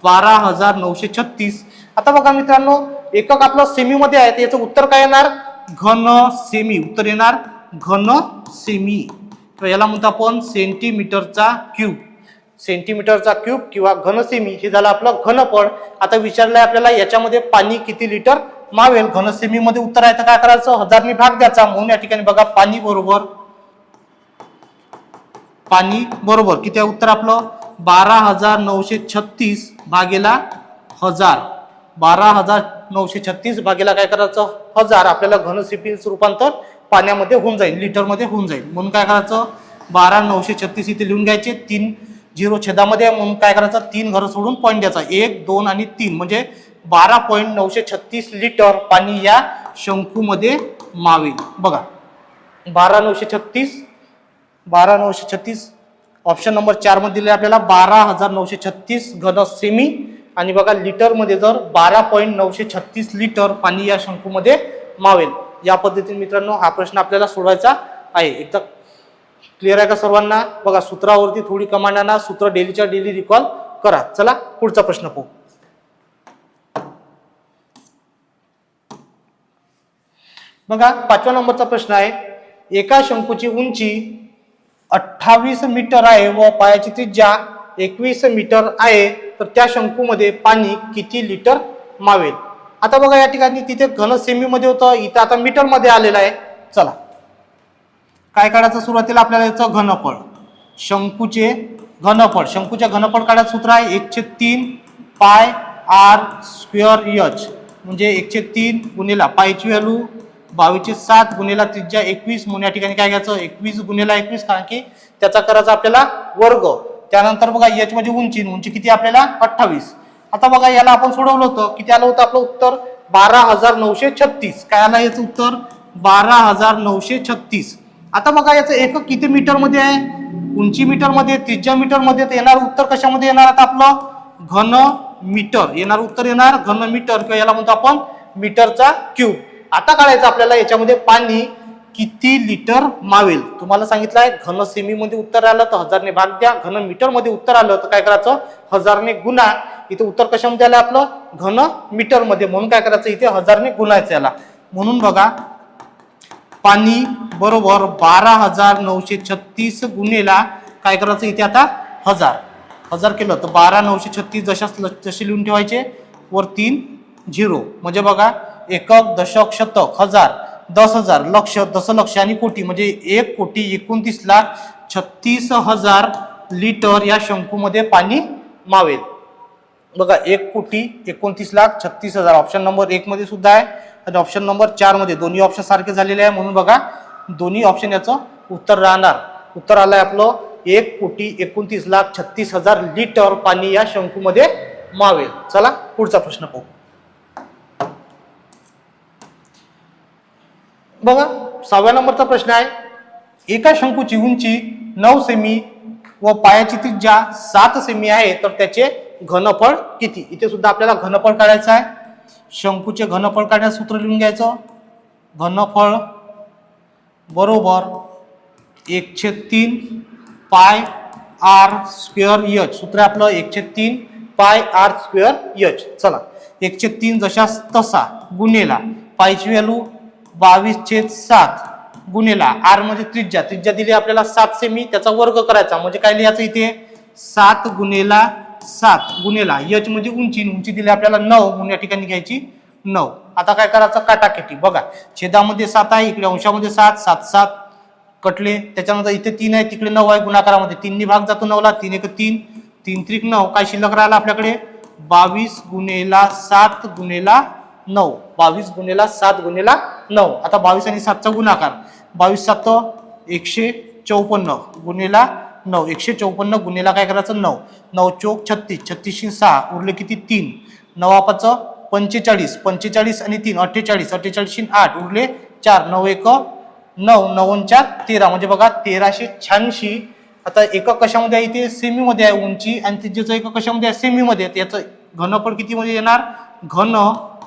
12936. आता बघा मित्रांनो एकक आपलं सेमी मध्ये आहे. याचं उत्तर काय येणार घन सेमी. उत्तर येणार घन सेमी. तर याला म्हणतो आपण सेंटीमीटरचा क्यूब. सेंटीमीटरचा क्यूब किंवा घन सेमी हे झालं आपलं घनफळ. आता विचारलंय आपल्याला याच्यामध्ये पाणी किती लिटर मावेल. घन सेमी मध्ये उत्तर आहे तर काय करायचं 1000 ने भाग द्यायचा. म्हणून या ठिकाणी बघा पाणी बरोबर किती आहे उत्तर आपलं 12936 भागेला 1000. 12936 भागेला काय करायचं 1000. आपल्याला घन सेमीचं रूपांतर पाण्यामध्ये होऊन जाईल लिटर मध्ये होऊन जाईल. म्हणून काय करायचं 12936 इथे लिहून घ्यायचे. 3 0 छेदामध्ये म्हणून काय करायचं 3 घर सोडून पॉईंट द्यायचा. 1 2 आणि 3 म्हणजे 12.936 लिटर पाणी या शंकूमध्ये मावेल. बघा 12936 ऑप्शन नंबर 4 मध्ये दिले आपल्याला 12936 घन सेमी. आणि बघा लिटर मध्ये जर 12.936 लिटर पाणी या शंकूमध्ये मावेल. या पद्धतीने मित्रांनो हा प्रश्न आपल्याला सोडवायचा आहे. एकदा क्लिअर आहे का सर्वांना. बघा सूत्रावरती थोडी कमांड आणा. सूत्र डेलीच्या डेली रिकॉल करा. चला पुढचा प्रश्न पाहू. बघा 5व्या नंबरचा प्रश्न आहे. एका शंकूची उंची 28 मीटर आहे व पायाची त्रिज्या 21 मीटर आहे तर त्या शंकूमध्ये पाणी किती लिटर मावेल. आता बघा या ठिकाणी तिथे घन सेमी मध्ये होतं इथं आता मीटर मध्ये आलेलं आहे. चला काय काढायचं सुरुवातीला आपल्याला याचं घनफळ. शंकूचे घनफळ काढायचं सूत्र आहे 1/3 पाय आर स्क्वेअर एच. म्हणजे 1/3 गुणिला पायची व्हॅल्यू 22/7 गुणिला त्रिज्या 21. म्हणून या ठिकाणी काय घ्यायचं 21 गुणिला 21 कारण की त्याचा करायचा आपल्याला वर्ग. त्यानंतर बघा एच म्हणजे उंची किती आपल्याला 28. आता बघा याला आपण सोडवलं होतं किती आलं होतं आपलं उत्तर 12936. काय आलं याचं उत्तर 12936. आता बघा याचं एकक किती मीटर मध्ये आहे उंची मीटर मध्ये त्रिज्या मीटर मध्ये. तर येणार उत्तर कशामध्ये येणार आता आपलं घन मीटर. येणार उत्तर येणार घन मीटर किंवा याला म्हणतो आपण मीटरचा क्यूब. आता काढायचं आपल्याला याच्यामध्ये पाणी किती लिटर मावेल. तुम्हाला सांगितलं आहे घन सेमी मध्ये उत्तर आलं तर 1000 ने भाग द्या. घन मीटर मध्ये उत्तर आलं तर काय करायचं 1000 ने गुणा. इथे उत्तर कशामध्ये आलं आपलं घन मीटर मध्ये. म्हणून काय करायचं इथे 1000 ने गुणायचं याला. म्हणून बघा पाणी बरोबर 12936 गुणेला काय करायचं इथे आता 1000 केलं तर 12936 जसे लिहून ठेवायचे वर 3 0. म्हणजे बघा एकक दशक शतक हजार 10,000 लक्ष दशलक्ष आणि कोटी म्हणजे 1,29,36,000 लिटर या शंकूमध्ये पाणी मावेल. बघा 1,29,36,000 ऑप्शन नंबर 1 मध्ये सुद्धा आहे आणि ऑप्शन नंबर 4 मध्ये. दोन्ही ऑप्शन सारखे झालेले आहे. म्हणून बघा दोन्ही ऑप्शन याचं उत्तर राहणार. उत्तर आलंय आपलं 1,29,36,000 लिटर पाणी या शंकूमध्ये मावेल. चला पुढचा प्रश्न पाहू. बघा 6व्या नंबरचा प्रश्न आहे. एका शंकूची उंची 9 सेमी व पायाची त्रिज्या 7 सेमी आहे तर त्याचे घनफळ किती. इथे सुद्धा आपल्याला घनफळ काढायचं आहे. शंकूचे घनफळ काढण्याचं सूत्र लिहून घ्यायचं. घनफळ बरोबर 1/3 पाय आर स्क्वेअर एच. सूत्र आपलं 1/3 पाय आर स्क्वेअर एच. चला 1/3 जशा तसा गुणेला पायची व्हॅल्यू 22/7 गुणिला आर म्हणजे त्रिज्या, त्रिज्या दिली आपल्याला 7 सेमी, त्याचा वर्ग करायचा म्हणजे काय लिहायचं इथे 7 गुणिला 7 गुणिला h म्हणजे उंची, उंची दिली आपल्याला 9 म्हणून या ठिकाणी घ्यायची 9. आता काय करायचं काटाकाटी बघा, छेदामध्ये 7 आहे, इकडे अंशामध्ये 7, 7 7 कटले, त्याच्यानंतर इथे 3 आहे, तिकडे 9 आहे, गुणाकारामध्ये 3 नी भाग जातो 9 ला, 3 1 3, 3 3 9, काय शिल्लक राहिला आपल्याकडे 22 गुणिला 7 गुणिला 9, 22 गुणिला 7 गुणिला 9. आता 22 आणि 7 चा गुणाकार, 22 7 154 गुणिला 9, 154 गुणिला काय करायचं 9, 9 चौक 36, 36 6 उरले किती 3, 9 5 45, 45 आणि 3 48, 48 8 उरले 4, 9 1 9, 9 4 13 म्हणजे बघा 1386. आता एकक कशामध्ये आहे इथे सेमी मध्ये आहे उंची, आणि त्रिज्येचं एकक कशामध्ये आहे सेमी मध्ये, याचं घनफळ किती मध्ये येणार घन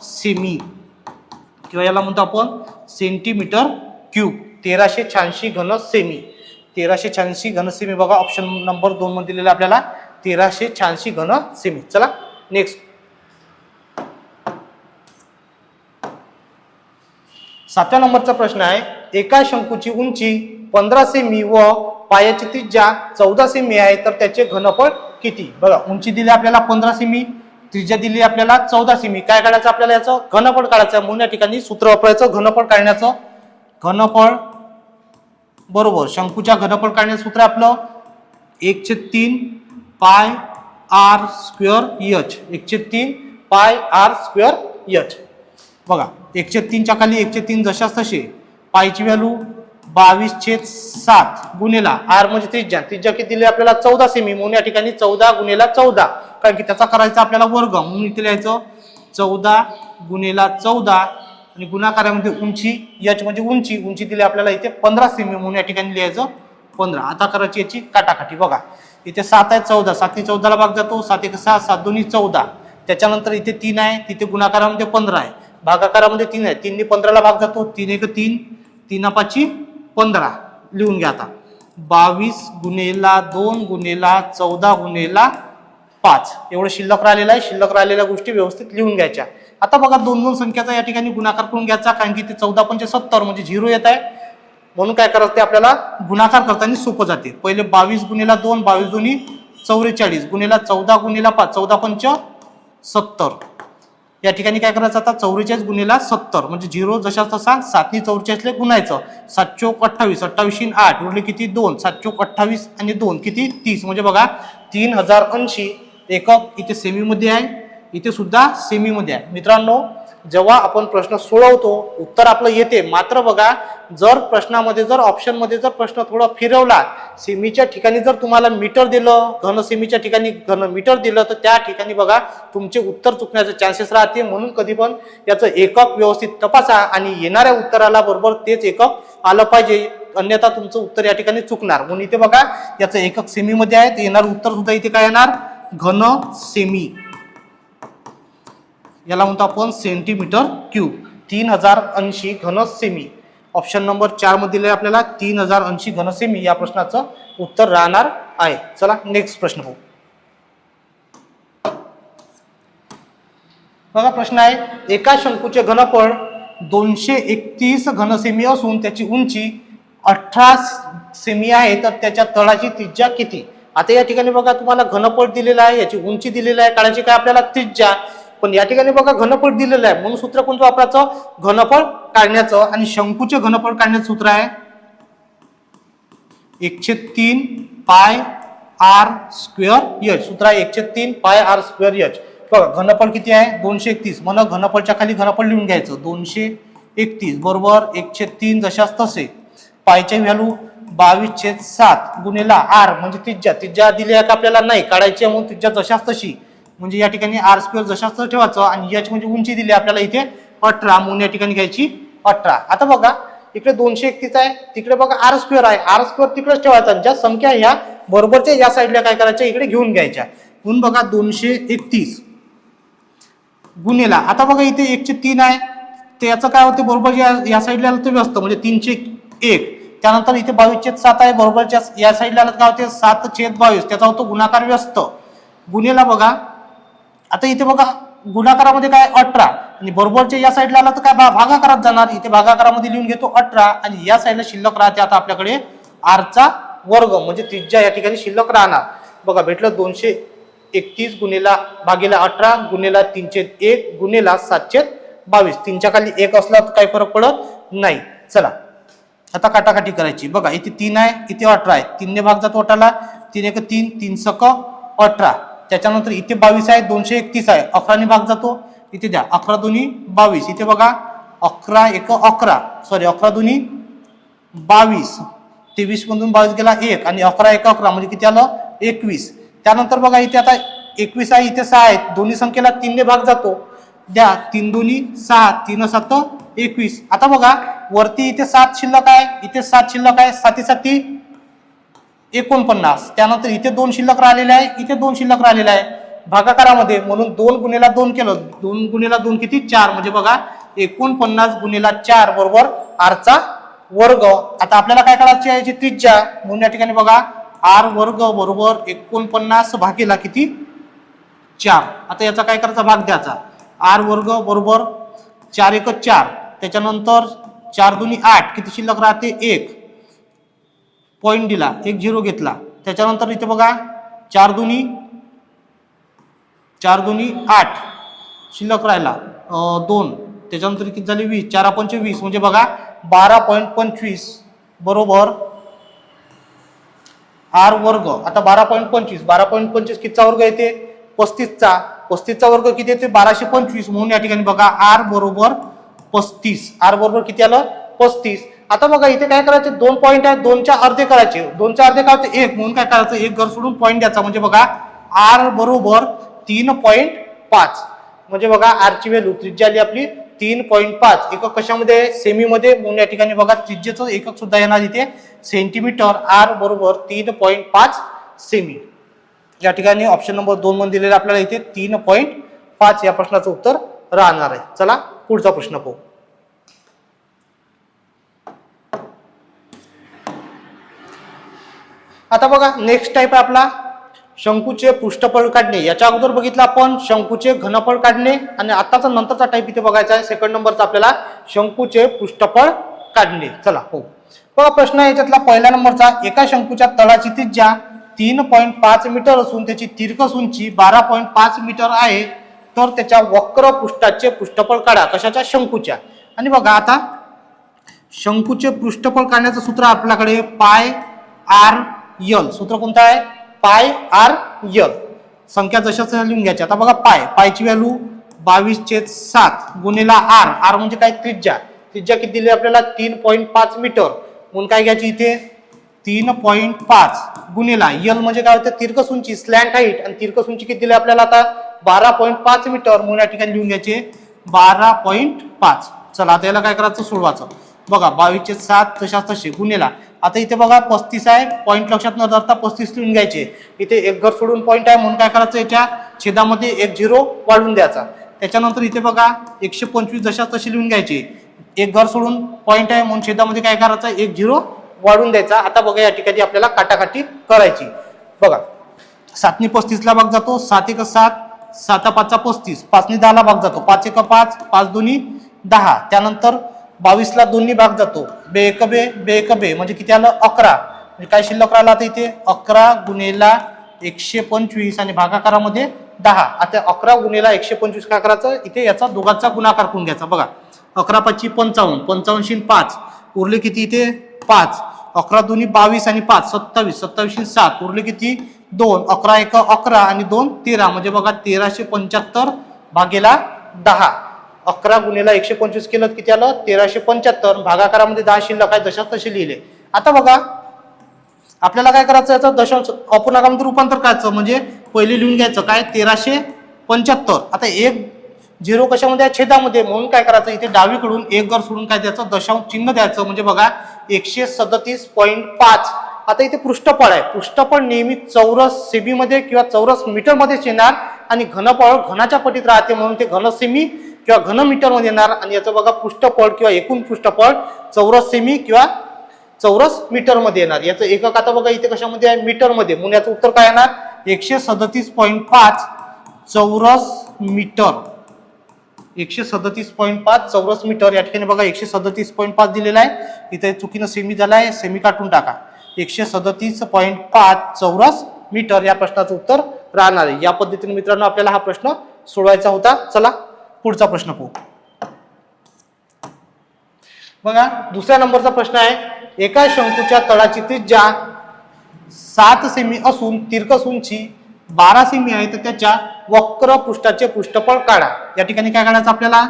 सेमी, किंवा याला म्हणतो आपण सेंटीमीटर क्यूब. 1386 घन सेमी, 1386 घन सेमी बघा ऑप्शन नंबर 2 मध्ये दिलेला आपल्याला 1386 घन सेमी. चला नेक्स्ट 7व्या नंबरचा प्रश्न आहे, एका शंकूची उंची 15 सेमी व पायाची त्रिज्या 14 सेमी आहे, तर त्याचे घनफळ किती. बघा उंची दिली आपल्याला 15 सेमी, त्रिज्या दिली आपल्याला 14 सेमी, काय काढायचं आपल्याला याचं घनफळ काढायचं म्हणून या ठिकाणी सूत्र वापरायचं घनफळ काढण्याचं. घनफळ बरोबर शंकूच्या घनफळ काढण्याचं सूत्र आपलं 1/3 पाय आर स्क्वेअर एच, 1/3 पाय आर स्क्वेअर एच. बघा 1/3 च्या खाली 1/3 जशाच तसे, पायची व्हॅल्यू 22/7 गुणिला आर म्हणजे त्रिज्या, त्रिज्या किती दिली आपल्याला 14 सेमी म्हणून या ठिकाणी 14 गुणिला 14, कारण की त्याचा करायचा आपल्याला वर्ग म्हणून इथे लिहायचं 14 गुणिला 14, आणि गुणाकारामध्ये उंची h म्हणजे उंची, उंची दिली आपल्याला इथे 15 सेमी म्हणून या ठिकाणी लिहायचं 15. आता करायची याची काटाकाटी बघा, इथे 7 आहे 14, 7 नी 14 ला भाग जातो, 7 1 6 7 2 14, त्याच्यानंतर इथे 3 आहे, तिथे गुणाकारामध्ये 15 आहे, भागाकारामध्ये 3 आहे, 3 नी 15 ला भाग जातो, 3 1 3, 3 5 15 लिहून घ्या. आता 22 गुणिला 2 गुणिला 14 गुणिला 5 एवढं शिल्लक राहिलेलं आहे. शिल्लक राहिलेल्या गोष्टी व्यवस्थित लिहून घ्यायच्या. आता बघा 2 संख्याचा या ठिकाणी गुणाकार करून घ्यायचा, कारण की ते 14 पंचे 70 म्हणजे 0 येत आहे, म्हणून काय करायचं ते आपल्याला गुणाकार करताना सोपं जाते. पहिले 22 गुणिला 2, 22 2 44 गुणिला 14 गुणिला 5, 14 पंच 70. या ठिकाणी काय करायचं आता 44 गुणिला 70 म्हणजे 0 जशा तसा, 7 नी 44 ले गुणायचं, 7 चौक 28, 28 8 उरले किती 2, 7 चौक 28 आणि 2 किती 30, म्हणजे बघा 3080 एकक इथे सेमी मध्ये आहे, इथे सुद्धा सेमी मध्ये आहे. मित्रांनो जेव्हा आपण प्रश्न सोडवतो उत्तर आपलं येते, मात्र बघा जर प्रश्नामध्ये जर ऑप्शन मध्ये जर प्रश्न थोडा फिरवला, सेमीच्या ठिकाणी जर तुम्हाला मीटर दिलं, घन सेमीच्या ठिकाणी घन मीटर दिलं, तर त्या ठिकाणी बघा तुमचे उत्तर चुकण्याचे चान्सेस राहते. म्हणून कधी पण याचं एकक व्यवस्थित तपासा आणि येणाऱ्या उत्तराला बरोबर तेच एकक आलं पाहिजे, अन्यथा तुमचं उत्तर या ठिकाणी चुकणार. म्हणून इथे बघा याचं एकक सेमी मध्ये आहे, येणार उत्तर सुद्धा इथे काय येणार घन सेमी, याला म्हणतो आपण सेंटीमीटर क्यूब. 3080 घन सेमी ऑप्शन नंबर 4 मध्ये दिले आपल्याला 3080 घन सेमी या प्रश्नाचं उत्तर राहणार आहे. चला नेक्स्ट प्रश्न पाहू. बघा प्रश्न आहे, एका शंकूचे घनफळ 231 घन सेमी असून त्याची उंची 18 सेमी आहे, तर त्याच्या तळाची त्रिज्या किती. आता या ठिकाणी बघा तुम्हाला घनफळ दिलेलं आहे, याची उंची दिलेली आहे, काढायची काय आपल्याला त्रिज्या, पण या ठिकाणी बघा घनफळ दिलेलं आहे म्हणून सूत्र कोणतं वापरायचं घनफळ काढण्याचं. आणि शंकूचे घनफळ काढण्याचं सूत्र आहे 1/3 पाय आर स्क्वेअर एच. सूत्र आहे 1/3 पाय आर स्क्वेअर एच. बघा घनफळ किती आहे 231, म्हणून घनफळच्या खाली घनफळ लिहून घ्यायचं 231 बरोबर 1/3 जशाच तसे, पायच्या व्हॅल्यू 22/7 गुणिला आर म्हणजे त्रिज्या, त्रिज्या दिली आहे का आपल्याला नाही काढायची, म्हणून त्रिज्या जशाच तशी, म्हणजे या ठिकाणी आर स्क्वेअर जशाच ठेवायचं, आणि एच म्हणजे उंची दिली आपल्याला इथे 18 म्हणून या ठिकाणी घ्यायची 18. आता बघा इकडे 231 आहे, तिकडे बघा आर स्क्वेअर आहे, आर स्क्वेअर तिकडेच ठेवायचा, ज्या संख्या ह्या बरोबरच्या या साईडला काय करायच्या इकडे घेऊन घ्यायच्या. म्हणून बघा 231 गुणिला, आता बघा इथे 1/3 आहे, ते याचं काय होते बरोबर या साईडला आलं तर व्यस्त म्हणजे 3/1. त्यानंतर इथे 22/7 आहे, बरोबरच्या या साईडला आलं काय होते 7/22, त्याचा होतो गुणाकार व्यस्त गुणिला. बघा आता इथे बघा गुणाकारामध्ये काय 18 आणि बरोबरच्या या साईडला आला तर काय भागाकारात जाणार, इथे भागाकारामध्ये लिहून घेतो 18 आणि या साईडला शिल्लक राहते आता आपल्याकडे r चा वर्ग म्हणजे त्रिज्या या ठिकाणी शिल्लक राहणार. बघा भेटलं 231 गुणिला भागिले 18 गुणिला 301 गुणिला 722. 3च्या खाली 1 असला तर काही फरक पडत नाही. चला आता काटाकाटी करायची. बघा इथे 3 आहे, इथे 18 आहे, 3 ने भाग जातो 18ला, 3 1 3, 3 सक 18. त्याच्यानंतर इथे 22 आहे, 231 आहे, 11 ने भाग जातो, इथे द्या 11 दुनी 22. इथे बघा 11 1 11 सॉरी 11 दुनी 22, 23 मधून 22 गेला 1 आणि 11 1 11 म्हणजे किती आलं 21. त्यानंतर बघा इथे आता 21 आहे, इथे 6 आहे, दोन्ही संख्येला 3 ने भाग जातो, द्या 3 दुनी 6, 3 7 21. आता बघा वरती इथे 7 शिल्लक आहे, इथे 7 शिल्लक आहे, 7 7 49. त्यानंतर इथे 2 शिल्लक राहिलेले आहे, इथे 2 शिल्लक राहिलेले आहे भागाकारामध्ये, म्हणून 2 गुणिला 2 केलं, 2 गुणिला 2 किती 4 म्हणजे बघा 49 गुणिला 4 बरोबर r चा वर्ग. आता आपल्याला काय करायची आहे याची त्रिज्या, म्हणून या ठिकाणी बघा r वर्ग बरोबर 49 भागिला किती 4. आता याचा काय करायचा भाग द्यायचा, r वर्ग बरोबर 4 1 4, त्याच्यानंतर 4 दुनी 8 किती शिल्लक राहते 1, पॉइंट दिला 1 0 घेतला. त्याच्यानंतर इथे बघा 4 दुनी 8 शिल्लक राहिला 2, त्याच्यानंतर किती झाली 20, 4 5 20 म्हणजे बघा 12.25 बरोबर r वर्ग. आता 12.25 कितीचा वर्ग येते 35चा, 35चा वर्ग किती येते 1225, म्हणून या ठिकाणी बघा r बरोबर 35, r बरोबर किती आलं 35. आता बघा इथे काय करायचे 2 पॉइंट आहे, 2च्या अर्धे करायचे, 2च्या अर्धे काय होते 1, म्हणून काय करायचं 1 घर सोडून पॉइंट द्यायचा म्हणजे बघा r बरोबर 3.5 म्हणजे बघा r ची व्हॅल्यू त्रिज्या आली आपली 3.5. एकक कशामध्ये सेमी मध्ये, म्हणून या ठिकाणी बघा त्रिज्येचं एकक सुद्धा येणार इथे सेंटीमीटर, r बरोबर 3.5 सेमी. या ठिकाणी ऑप्शन नंबर 2 मध्ये दिलेलं आपल्याला इथे 3.5 या प्रश्नाचं उत्तर राहणार आहे. चला पुढचा प्रश्न पाहू. आता बघा नेक्स्ट टाइप आहे आपला शंकूचे पृष्ठफळ काढणे. याच्या अगोदर बघितलं आपण शंकूचे घनफळ काढणे आणि आताचा नंतरचा टाइप इथे बघायचा आहे सेकंड नंबरचा आपल्याला शंकूचे पृष्ठफळ काढणे. चला हो बघा प्रश्न याच्यातला पहिल्या नंबरचा, एका शंकूच्या तळाची त्रिज्या 3.5 मीटर असून त्याची तिरकस उंची 12.5 मीटर आहे, तर त्याच्या वक्र पृष्ठाचे पृष्ठफळ काढा. कशाच्या शंकूच्या. आणि बघा आता शंकूचे पृष्ठफळ काढण्याचं सूत्र आपल्याकडे पाय आर यल. सूत्र कोणतं आहे पाय आर यल. संख्या जशाच लिहून घ्यायची. आता बघा पायची व्हॅल्यू 22/7 गुणिला आर, आर म्हणजे काय त्रिज्या, त्रिज्या किती दिली आपल्याला 3.5 मीटर, म्हणून काय घ्यायची इथे 3.5 गुणिला यल म्हणजे काय होतं तिरकस उंची स्लॅन्ट हाईट, आणि तिरकस उंची किती दिली आपल्याला आता 12.5 मीटर, म्हणून या ठिकाणी लिहून घ्यायचे 12.5. चला आता याला काय करायचं सोडवायचं. बघा 22/7 तशाच तसे गुणिला, आता इथे बघा 35 आहे, पॉईंट लक्षात न धरता 35 लिहून घ्यायचे. इथे एक घर सोडून पॉईंट आहे, म्हणून काय करायचं याच्या छेदामध्ये 1 0 वाढवून द्यायचा. त्याच्यानंतर इथे बघा 125 जशाच तसे लिहून घ्यायचे, एक घर सोडून पॉईंट आहे म्हणून छेदामध्ये काय करायचं 1 0 वाढून द्यायचा. आता बघा या ठिकाणी आपल्याला काटाकाटी करायची. बघा 7 ने 35 ला भाग जातो, 7 1 7, 7 5 35, 5 ने 10 ला भाग जातो, 5 1 5, 5 2 10. त्यानंतर 22 ला 2 ने भाग जातो, बे 1 बे, बे 1 बे म्हणजे किती आलं 11. म्हणजे काय शिल्लक राहिला आता इथे 11 गुणिला 125 आणि भागाकारामध्ये 10. आता 11 गुणिला 125 काय करायचं इथे याचा दोघांचा गुणाकार करून घ्यायचा. बघा 11 5 55, 55 5 उरले किती इथे 5, 11 2 22 आणि 5 27, 27 7 उरले किती 2, 11 1 11 आणि 2 13 म्हणजे बघा 1375 भागेला 10. 11 गुणिला 125 केलं किती आलं 1375, भागाकारामध्ये 10 शिल्लक आहे जशाच तसे लिहिले. आता बघा आपल्याला काय करायचं याचं दशांश अपूर्णांकामध्ये रूपांतर करायचं, म्हणजे पहिले लिहून घ्यायचं काय 1375. आता 1 0 कशामध्ये आहे छेदामध्ये, म्हणून काय करायचं इथे डावीकडून 1 घर सोडून काय द्यायचं दशांश चिन्ह द्यायचं, म्हणजे बघा 137.5. आता इथे पृष्ठफळ आहे, पृष्ठफळ नेहमी चौरस सेमी मध्ये किंवा चौरस मीटर मध्ये येणार आणि घनफळ घनाच्या पटीत राहते, म्हणून ते घन सेमी किंवा घन मीटर मध्ये येणार. आणि याचं बघा पृष्ठफळ किंवा एकूण पृष्ठफळ चौरस सेमी किंवा चौरस मीटर मध्ये येणार. याचं एकक आता बघा इथे कशामध्ये आहे मीटर मध्ये, म्हणून याचं उत्तर काय येणार 137.5 चौरस मीटर. 137.5 चौरस मीटर. या ठिकाणी बघा 137.5 दिलेला आहे, इथे चुकीनं सेमी झाला आहे, सेमी काढून टाका. 137.5 चौरस मीटर या प्रश्नाचं उत्तर राहणार आहे. या पद्धतीने मित्रांनो आपल्याला हा प्रश्न सोडवायचा होता. चला पुढचा प्रश्न पाहू. बघा दुसऱ्या नंबरचा प्रश्न आहे, एका शंकूच्या तळाची त्रिज्या 7 सेमी असून तिरकस उंची 12 सेमी आहे, तर त्याच्या वक्र पृष्ठाचे पृष्ठफळ काढा. या ठिकाणी काय काढायचं आपल्याला,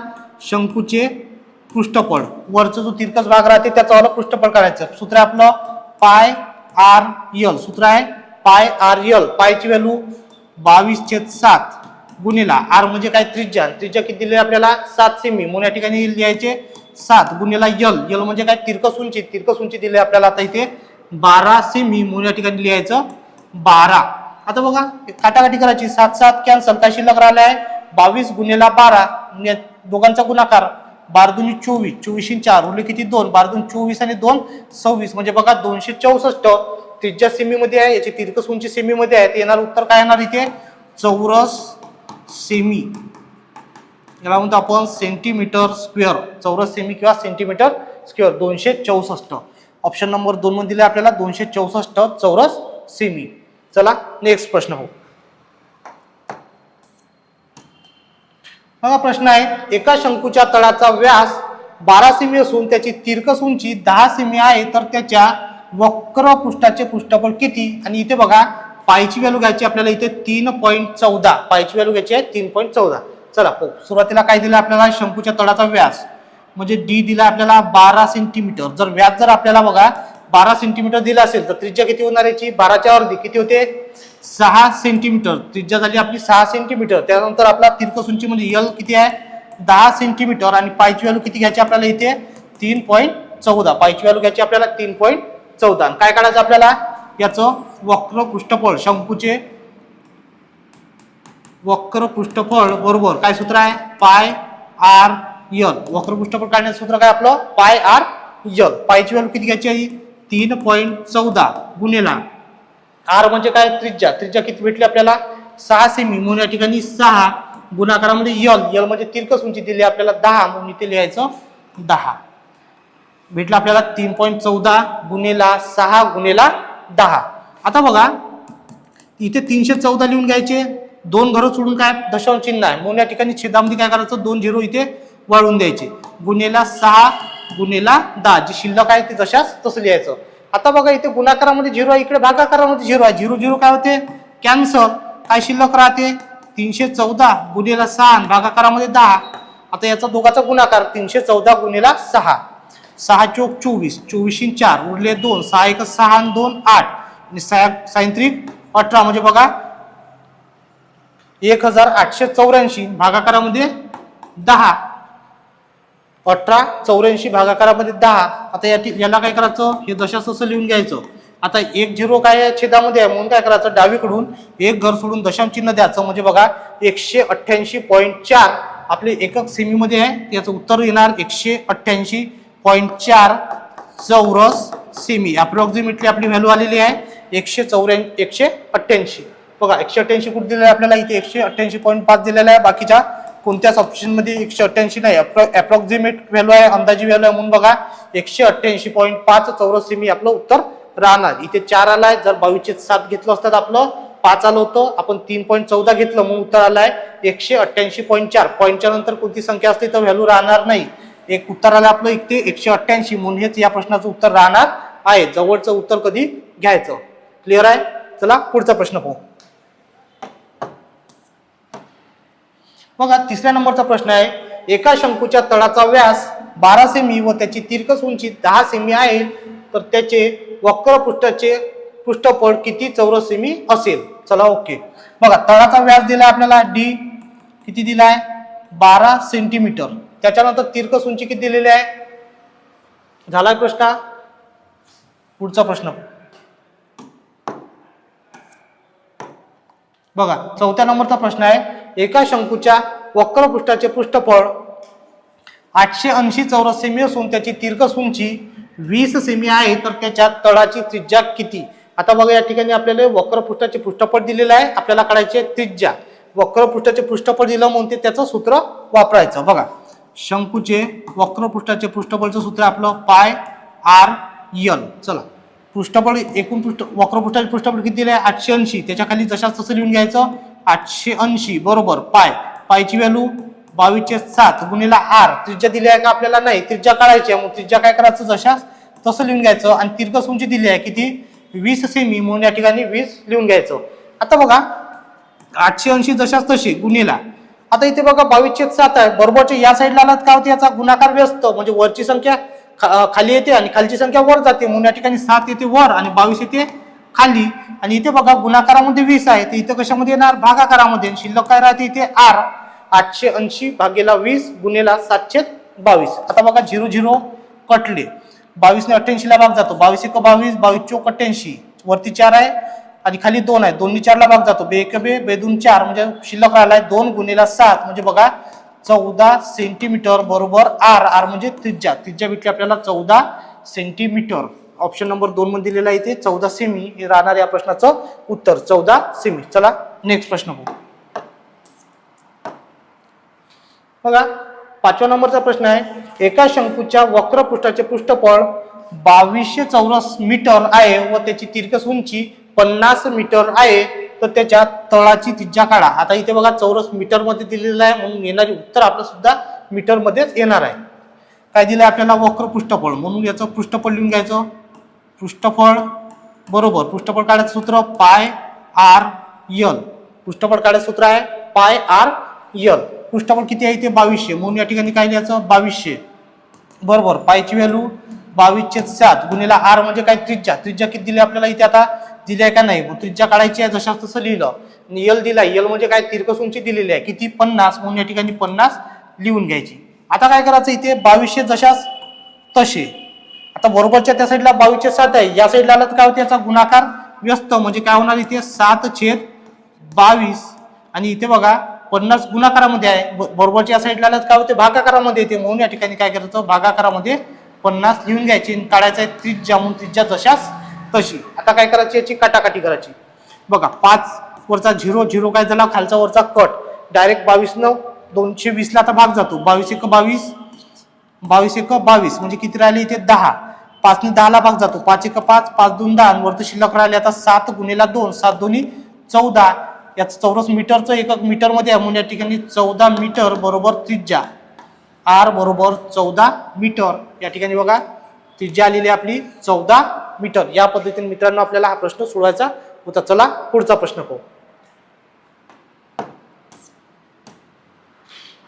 शंकूचे पृष्ठफळ, वरचा जो तिरकस भाग राहते त्याचं वाला पृष्ठफळ काढायचं. सूत्र आहे आपलं पाय आर यल. सूत्र आहे पाय आर यल. पायची व्हॅल्यू 22/7 गुणिला आर म्हणजे काय, त्रिज्या. त्रिज्या किती दिली आपल्याला, 7 सेमी, म्हणून या ठिकाणी लिहायचे 7 गुणिला यल. यल म्हणजे काय, तिरकस उंची. तिरकस उंची दिली आपल्याला आता इथे 12 सेमी, म्हणून या ठिकाणी लिहायचं 12. आता बघा काटाकाटी करायची, 7 कॅन्सल, काय शिल्लक राहिला आहे 22 गुणिला 12, दोघांचा गुणाकार 12 दूनी 24, 24 4 उरले किती 2, 12 दूनी 24 आणि 2 26, म्हणजे बघा 264. त्रिज्या सेमी मध्ये आहे, याची तिरकस उंची सेमी मध्ये आहे, येणार उत्तर काय येणार इथे, चौरस सेमी. याला म्हणतो आपण सेंटीमीटर स्क्वेअर. चौरस सेमी किंवा सेंटीमीटर स्क्वेअर 264. ऑप्शन नंबर 2 मध्ये दिले आपल्याला 264 चौरस सेमी. चला नेक्स्ट प्रश्न पाहू. बघा प्रश्न आहे, एका शंकूच्या तळाचा व्यास 12 सेमी असून त्याची तिरकस उंची 10 सेमी आहे, तर त्याच्या वक्र पृष्ठाचे पृष्ठफळ किती. आणि इथे बघा पायची व्हॅल्यू घ्यायची आपल्याला, इथे 3.14 पायची व्हॅल्यू घ्यायची आहे 3.14. चला सुरुवातीला काय दिलं आपल्याला, शंकूच्या तळाचा व्यास म्हणजे डी दिला आपल्याला 12 सेंटीमीटर. जर व्यास जर आपल्याला बघा 12 सेंटीमीटर दिला असेल तर त्रिज्या किती होणार याची, 12च्या अर्धी किती होते 6 सेंटीमीटर. त्रिज्या झाली आपली 6 सेंटीमीटर. त्यानंतर आपला तिरकस उंची म्हणजे यल किती आहे 10 सेंटीमीटर, आणि पायची व्हॅल्यू किती घ्यायची आपल्याला इथे 3.14. पायची व्हॅल्यू घ्यायची आपल्याला 3.14. काय काढायचं आपल्याला, याचं वक्र पृष्ठफळ, शंकूचे वक्र पृष्ठफळ बरोबर काय सूत्र आहे, पाय आर यल. वक्र पृष्ठफळ काढण्याचं सूत्र काय आपलं, पाय आर यल. पायची व्हॅल्यू किती घ्यायची आहे 3.14 गुणिला आर म्हणजे काय, त्रिज्या. त्रिज्या किती भेटली आपल्याला 6 सेमी, म्हणून या ठिकाणी 6 गुणाकारामध्ये यल. यल म्हणजे तिरकस उंची दिली आपल्याला 10, म्हणून इथे लिहायचं 10. भेटला आपल्याला 3.14 गुणिला 6 गुणिला 10. आता बघा इथे 314 लिहून घ्यायचे, 2 घरं सोडून काय दशांश चिन्ह आहे, म्हणून या ठिकाणी छेदामध्ये काय करायचं 2 झिरो इथे वाढवून द्यायचे, गुणिला 6 गुणिला 10. जी शिल्लक आहे ती जशाच तसं लिहायचं. आता बघा इथे गुणाकारामध्ये 0 आहे, इकडे भागाकारामध्ये 0 आहे, 0 0 काय होते कॅन्सल. काय शिल्लक राहते 314 गुणिला 6 भागाकारामध्ये 10. आता याचा दोघाचा गुणाकार 314 गुणिला 6, 6 चोक 24, 24 4 उरले 2, 6 1 6 आणि 2 8 आणि 6 3 18, म्हणजे बघा 1884 भागाकारामध्ये 10, 1884 भागाकारामध्ये 10. आता याला काय करायचं, हे जशास तसं लिहून घ्यायचं. आता 1 0 काय छेदामध्ये आहे, म्हणून काय करायचं डावीकडून 1 घर सोडून दशांश चिन्ह द्यायचं, म्हणजे बघा 188.4 आपले एकक सेमीमध्ये आहे, याचं उत्तर येणार 188.4 चौरस सेमी. अप्रॉक्सिमेटली आपली व्हॅल्यू आलेली आहे 188. बघा 188 कुठे दिलेलं आहे आपल्याला, इथे 188.5 दिलेला आहे, बाकीच्या कोणत्याच ऑप्शन मध्ये 188 नाही. अप्रॉक्सिमेट व्हॅल्यू आहे, अंदाजी व्हॅल्यू आहे, म्हणून बघा 188.5 चौरस सेमी आपलं उत्तर राहणार. इथे 4 आलाय, जर 22/7 घेतलं असतं आपलं 5 आलं होतं, आपण 3.14 घेतलं म्हणून उत्तर आलाय 188.4. पॉईंटच्या नंतर कोणती संख्या असते तर व्हॅल्यू राहणार नाही. एक उत्तर आलं आपलं इथे 188, म्हणून हेच या प्रश्नाचं उत्तर राहणार आहे. जवळचं उत्तर कधी घ्यायचं, क्लिअर आहे. चला पुढचा प्रश्न पाहू. बघा तिसऱ्या नंबरचा प्रश्न आहे, एका शंकूच्या तळाचा व्यास 12 सेमी व त्याची तिरकस उंची 10 सेमी आहे, तर त्याचे वक्र पृष्ठाचे पृष्ठफळ किती चौरस सेमी असेल. चला ओके. बघा तळाचा व्यास दिला आपल्याला डी किती दिलाय 12 सेंटीमीटर. त्याच्यानंतर तिरकस उंची किती दिलेली आहे, झालाय प्रश्न. पुढचा प्रश्न बघा चौथ्या नंबरचा प्रश्न आहे, एका शंकूच्या वक्र पृष्ठाचे पृष्ठफळ 880 चौरस सेमी असून त्याची तिरकस उंची 20 सेमी आहे, तर त्याच्या तळाची त्रिज्या किती. आता बघा या ठिकाणी आपल्याला वक्र पृष्ठाचे पृष्ठफळ दिलेलं आहे, आपल्याला काढायची त्रिज्या. वक्रपृष्ठाचे पृष्ठफळ दिलं म्हणून ते त्याचं सूत्र वापरायचं. बघा, शंकूचे वक्रपृष्ठाचे पृष्ठफळचं सूत्र आपलं पाय आर यल. चला, पृष्ठफळ एकूण वक्रपृष्ठाचे पृष्ठफळ किती दिले 880. त्याच्या खाली जशाच तसं लिहून घ्यायचं 880 बरोबर पायची व्हॅल्यू 22/7 गुणिला आर. त्रिज्या दिली आहे का आपल्याला? नाही, त्रिज्या काढायची आहे. मग त्रिज्या काय करायचं? जशाच तसं लिहून घ्यायचं. आणि तिरकस उंची दिली आहे किती? 20 सेमी म्हणून या ठिकाणी 20 लिहून घ्यायचं. आता बघा 880 जशाच तशी गुणिला, आता इथे बघा 22/7 आहे. बरोबरच्या या साईडला आलात का होते? याचा गुणाकार व्यस्त, म्हणजे वरची संख्या खाली येते आणि खालची संख्या वर जाते म्हणून या ठिकाणी 7 येते वर आणि 22 येते खाली. आणि इथे बघा गुणाकारामध्ये 20 आहे, तर इथं कशामध्ये येणार? भागाकारामध्ये. शिल्लक काय राहते इथे? आर. 880 भागेला 20 गुणिला 722. आता बघा 0 0 कटले, 22 ने 88 ला भाग जातो. 22 1 22, 22 चौक 88, वरती 4 आहे आणि खाली 2 आहे. 2 ने 4 ला भाग जातो. 2 1 2, 2 2 4, म्हणजे शिल्लक राहिलाय 2 गुणिला 7, म्हणजे बघा 14 सेंटीमीटर बरोबर आर. आर म्हणजे त्रिज्या भेटली आपल्याला 14 सेंटीमीटर. ऑप्शन नंबर 2 मध्ये दिलेला आहे इथे 14 सेमी हे राहणार या प्रश्नाचं उत्तर, 14 सेमी. चला नेक्स्ट प्रश्न बघू. बघा 5व्या नंबरचा प्रश्न आहे. एका शंकूच्या वक्रपृष्ठाचे पृष्ठफळ 2200 चौरस मीटर आहे व त्याची तिरकस उंची 50 मीटर आहे, तर त्याच्या तळाची त्रिज्या काढा. आता इथे बघा चौरस मीटर मध्ये दिलेलं आहे म्हणून येणारी उत्तर आपलं सुद्धा मीटर मध्येच येणार आहे. काय दिलं आपल्याला? वक्र पृष्ठफळ, म्हणून याचं पृष्ठफळ लिहून घ्यायचं. पृष्ठफळ बरोबर पृष्ठफळ काढायचं सूत्र पाय आर यल. पृष्ठफळ काढायचं सूत्र आहे पाय आर यल. पृष्ठफळ किती आहे इथे? 2200, म्हणून या ठिकाणी काय लिहायचं? 2200 बरोबर पायची व्हॅल्यू 22/7 गुणिला आर म्हणजे काय? त्रिज्या किती दिली आपल्याला इथे? आता दिली आहे का नाही? त्रिज्या काढायची आहे, जशाच तसं लिहिलं. यल दिला, यल म्हणजे काय? तिरकस उंची दिलेली आहे किती? 50, म्हणून या ठिकाणी 50 लिहून घ्यायची. आता काय करायचं इथे? 2200 जशाच तसे. आता बरोबरच्या त्या साईडला 22/7 आहे, या साईडला आलं तर काय होते? याचा गुणाकार व्यस्त, म्हणजे काय होणार इथे? 7/22 आणि इथे बघा 50 गुणाकारामध्ये आहे. बरोबरच्या या साईडला आलं तर काय होते? भागाकारामध्ये येते, म्हणून या ठिकाणी काय करायचं? भागाकारामध्ये 50 लिहून घ्यायची. काढायचं आहे त्रिज्या, म्हणून त्रिज्या जशाच तशी. आता काय करायची? याची काटाकाटी करायची. बघा 5 वरचा 0 0 काय झाला? खालचा वरचा कट. डायरेक्ट 22 न 220 ला आता भाग जातो. 22 1 22, 22 1 22, म्हणजे किती राहिले इथे? 10. 5 ने 10 ला भाग जातो. 5 1 5, 5 2 10, आणि वरती शिल्लक राहिले आता 7 गुणिला 2, 7 2 14. याचं चौरस मीटरचं एकक मीटर मध्ये आहे, म्हणून या ठिकाणी 14 मीटर बरोबर त्रिज्या. आर बरोबर 14 मीटर. या ठिकाणी बघा त्रिज्या आलेली आपली 14 मीटर. या पद्धतीने मित्रांनो आपल्याला हा प्रश्न सोडवायचा होता. चला पुढचा प्रश्न पाहू.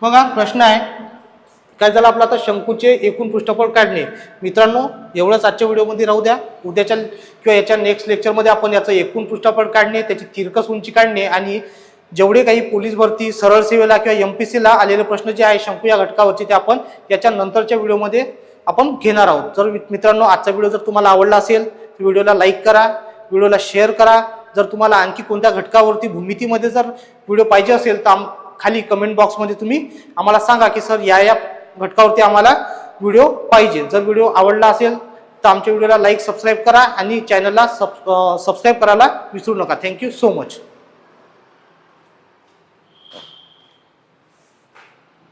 बघा प्रश्न आहे काय झालं आपलं? आता शंकूचे एकूण पृष्ठफळ काढणे. मित्रांनो एवढंच आजच्या व्हिडिओमध्ये राहू द्या. उद्याच्या किंवा याच्या नेक्स्ट लेक्चरमध्ये आपण याचं एकूण पृष्ठफळ काढणे, त्याची तिरकस उंची काढणे आणि जेवढे काही पोलीस भरती, सरळ सेवेला किंवा MPSC ला आलेले प्रश्न जे आहे शंकू या घटकावरचे, ते आपण याच्या नंतरच्या व्हिडिओमध्ये आपण घेणार आहोत. जर मित्रांनो आजचा व्हिडिओ जर तुम्हाला आवडला असेल तर व्हिडिओला लाईक करा, व्हिडिओला शेअर करा. जर तुम्हाला आणखी कोणत्या घटकावरती भूमितीमध्ये जर व्हिडिओ पाहिजे असेल तर खाली कमेंट बॉक्समध्ये तुम्ही आम्हाला सांगा की सर या घटकावरती आम्हाला व्हिडिओ पाहिजे. जर व्हिडिओ आवडला असेल तर आमच्या व्हिडिओला लाईक सबस्क्राईब करा आणि चॅनलला सबस्क्राईब करायला विसरू नका. Thank you so much.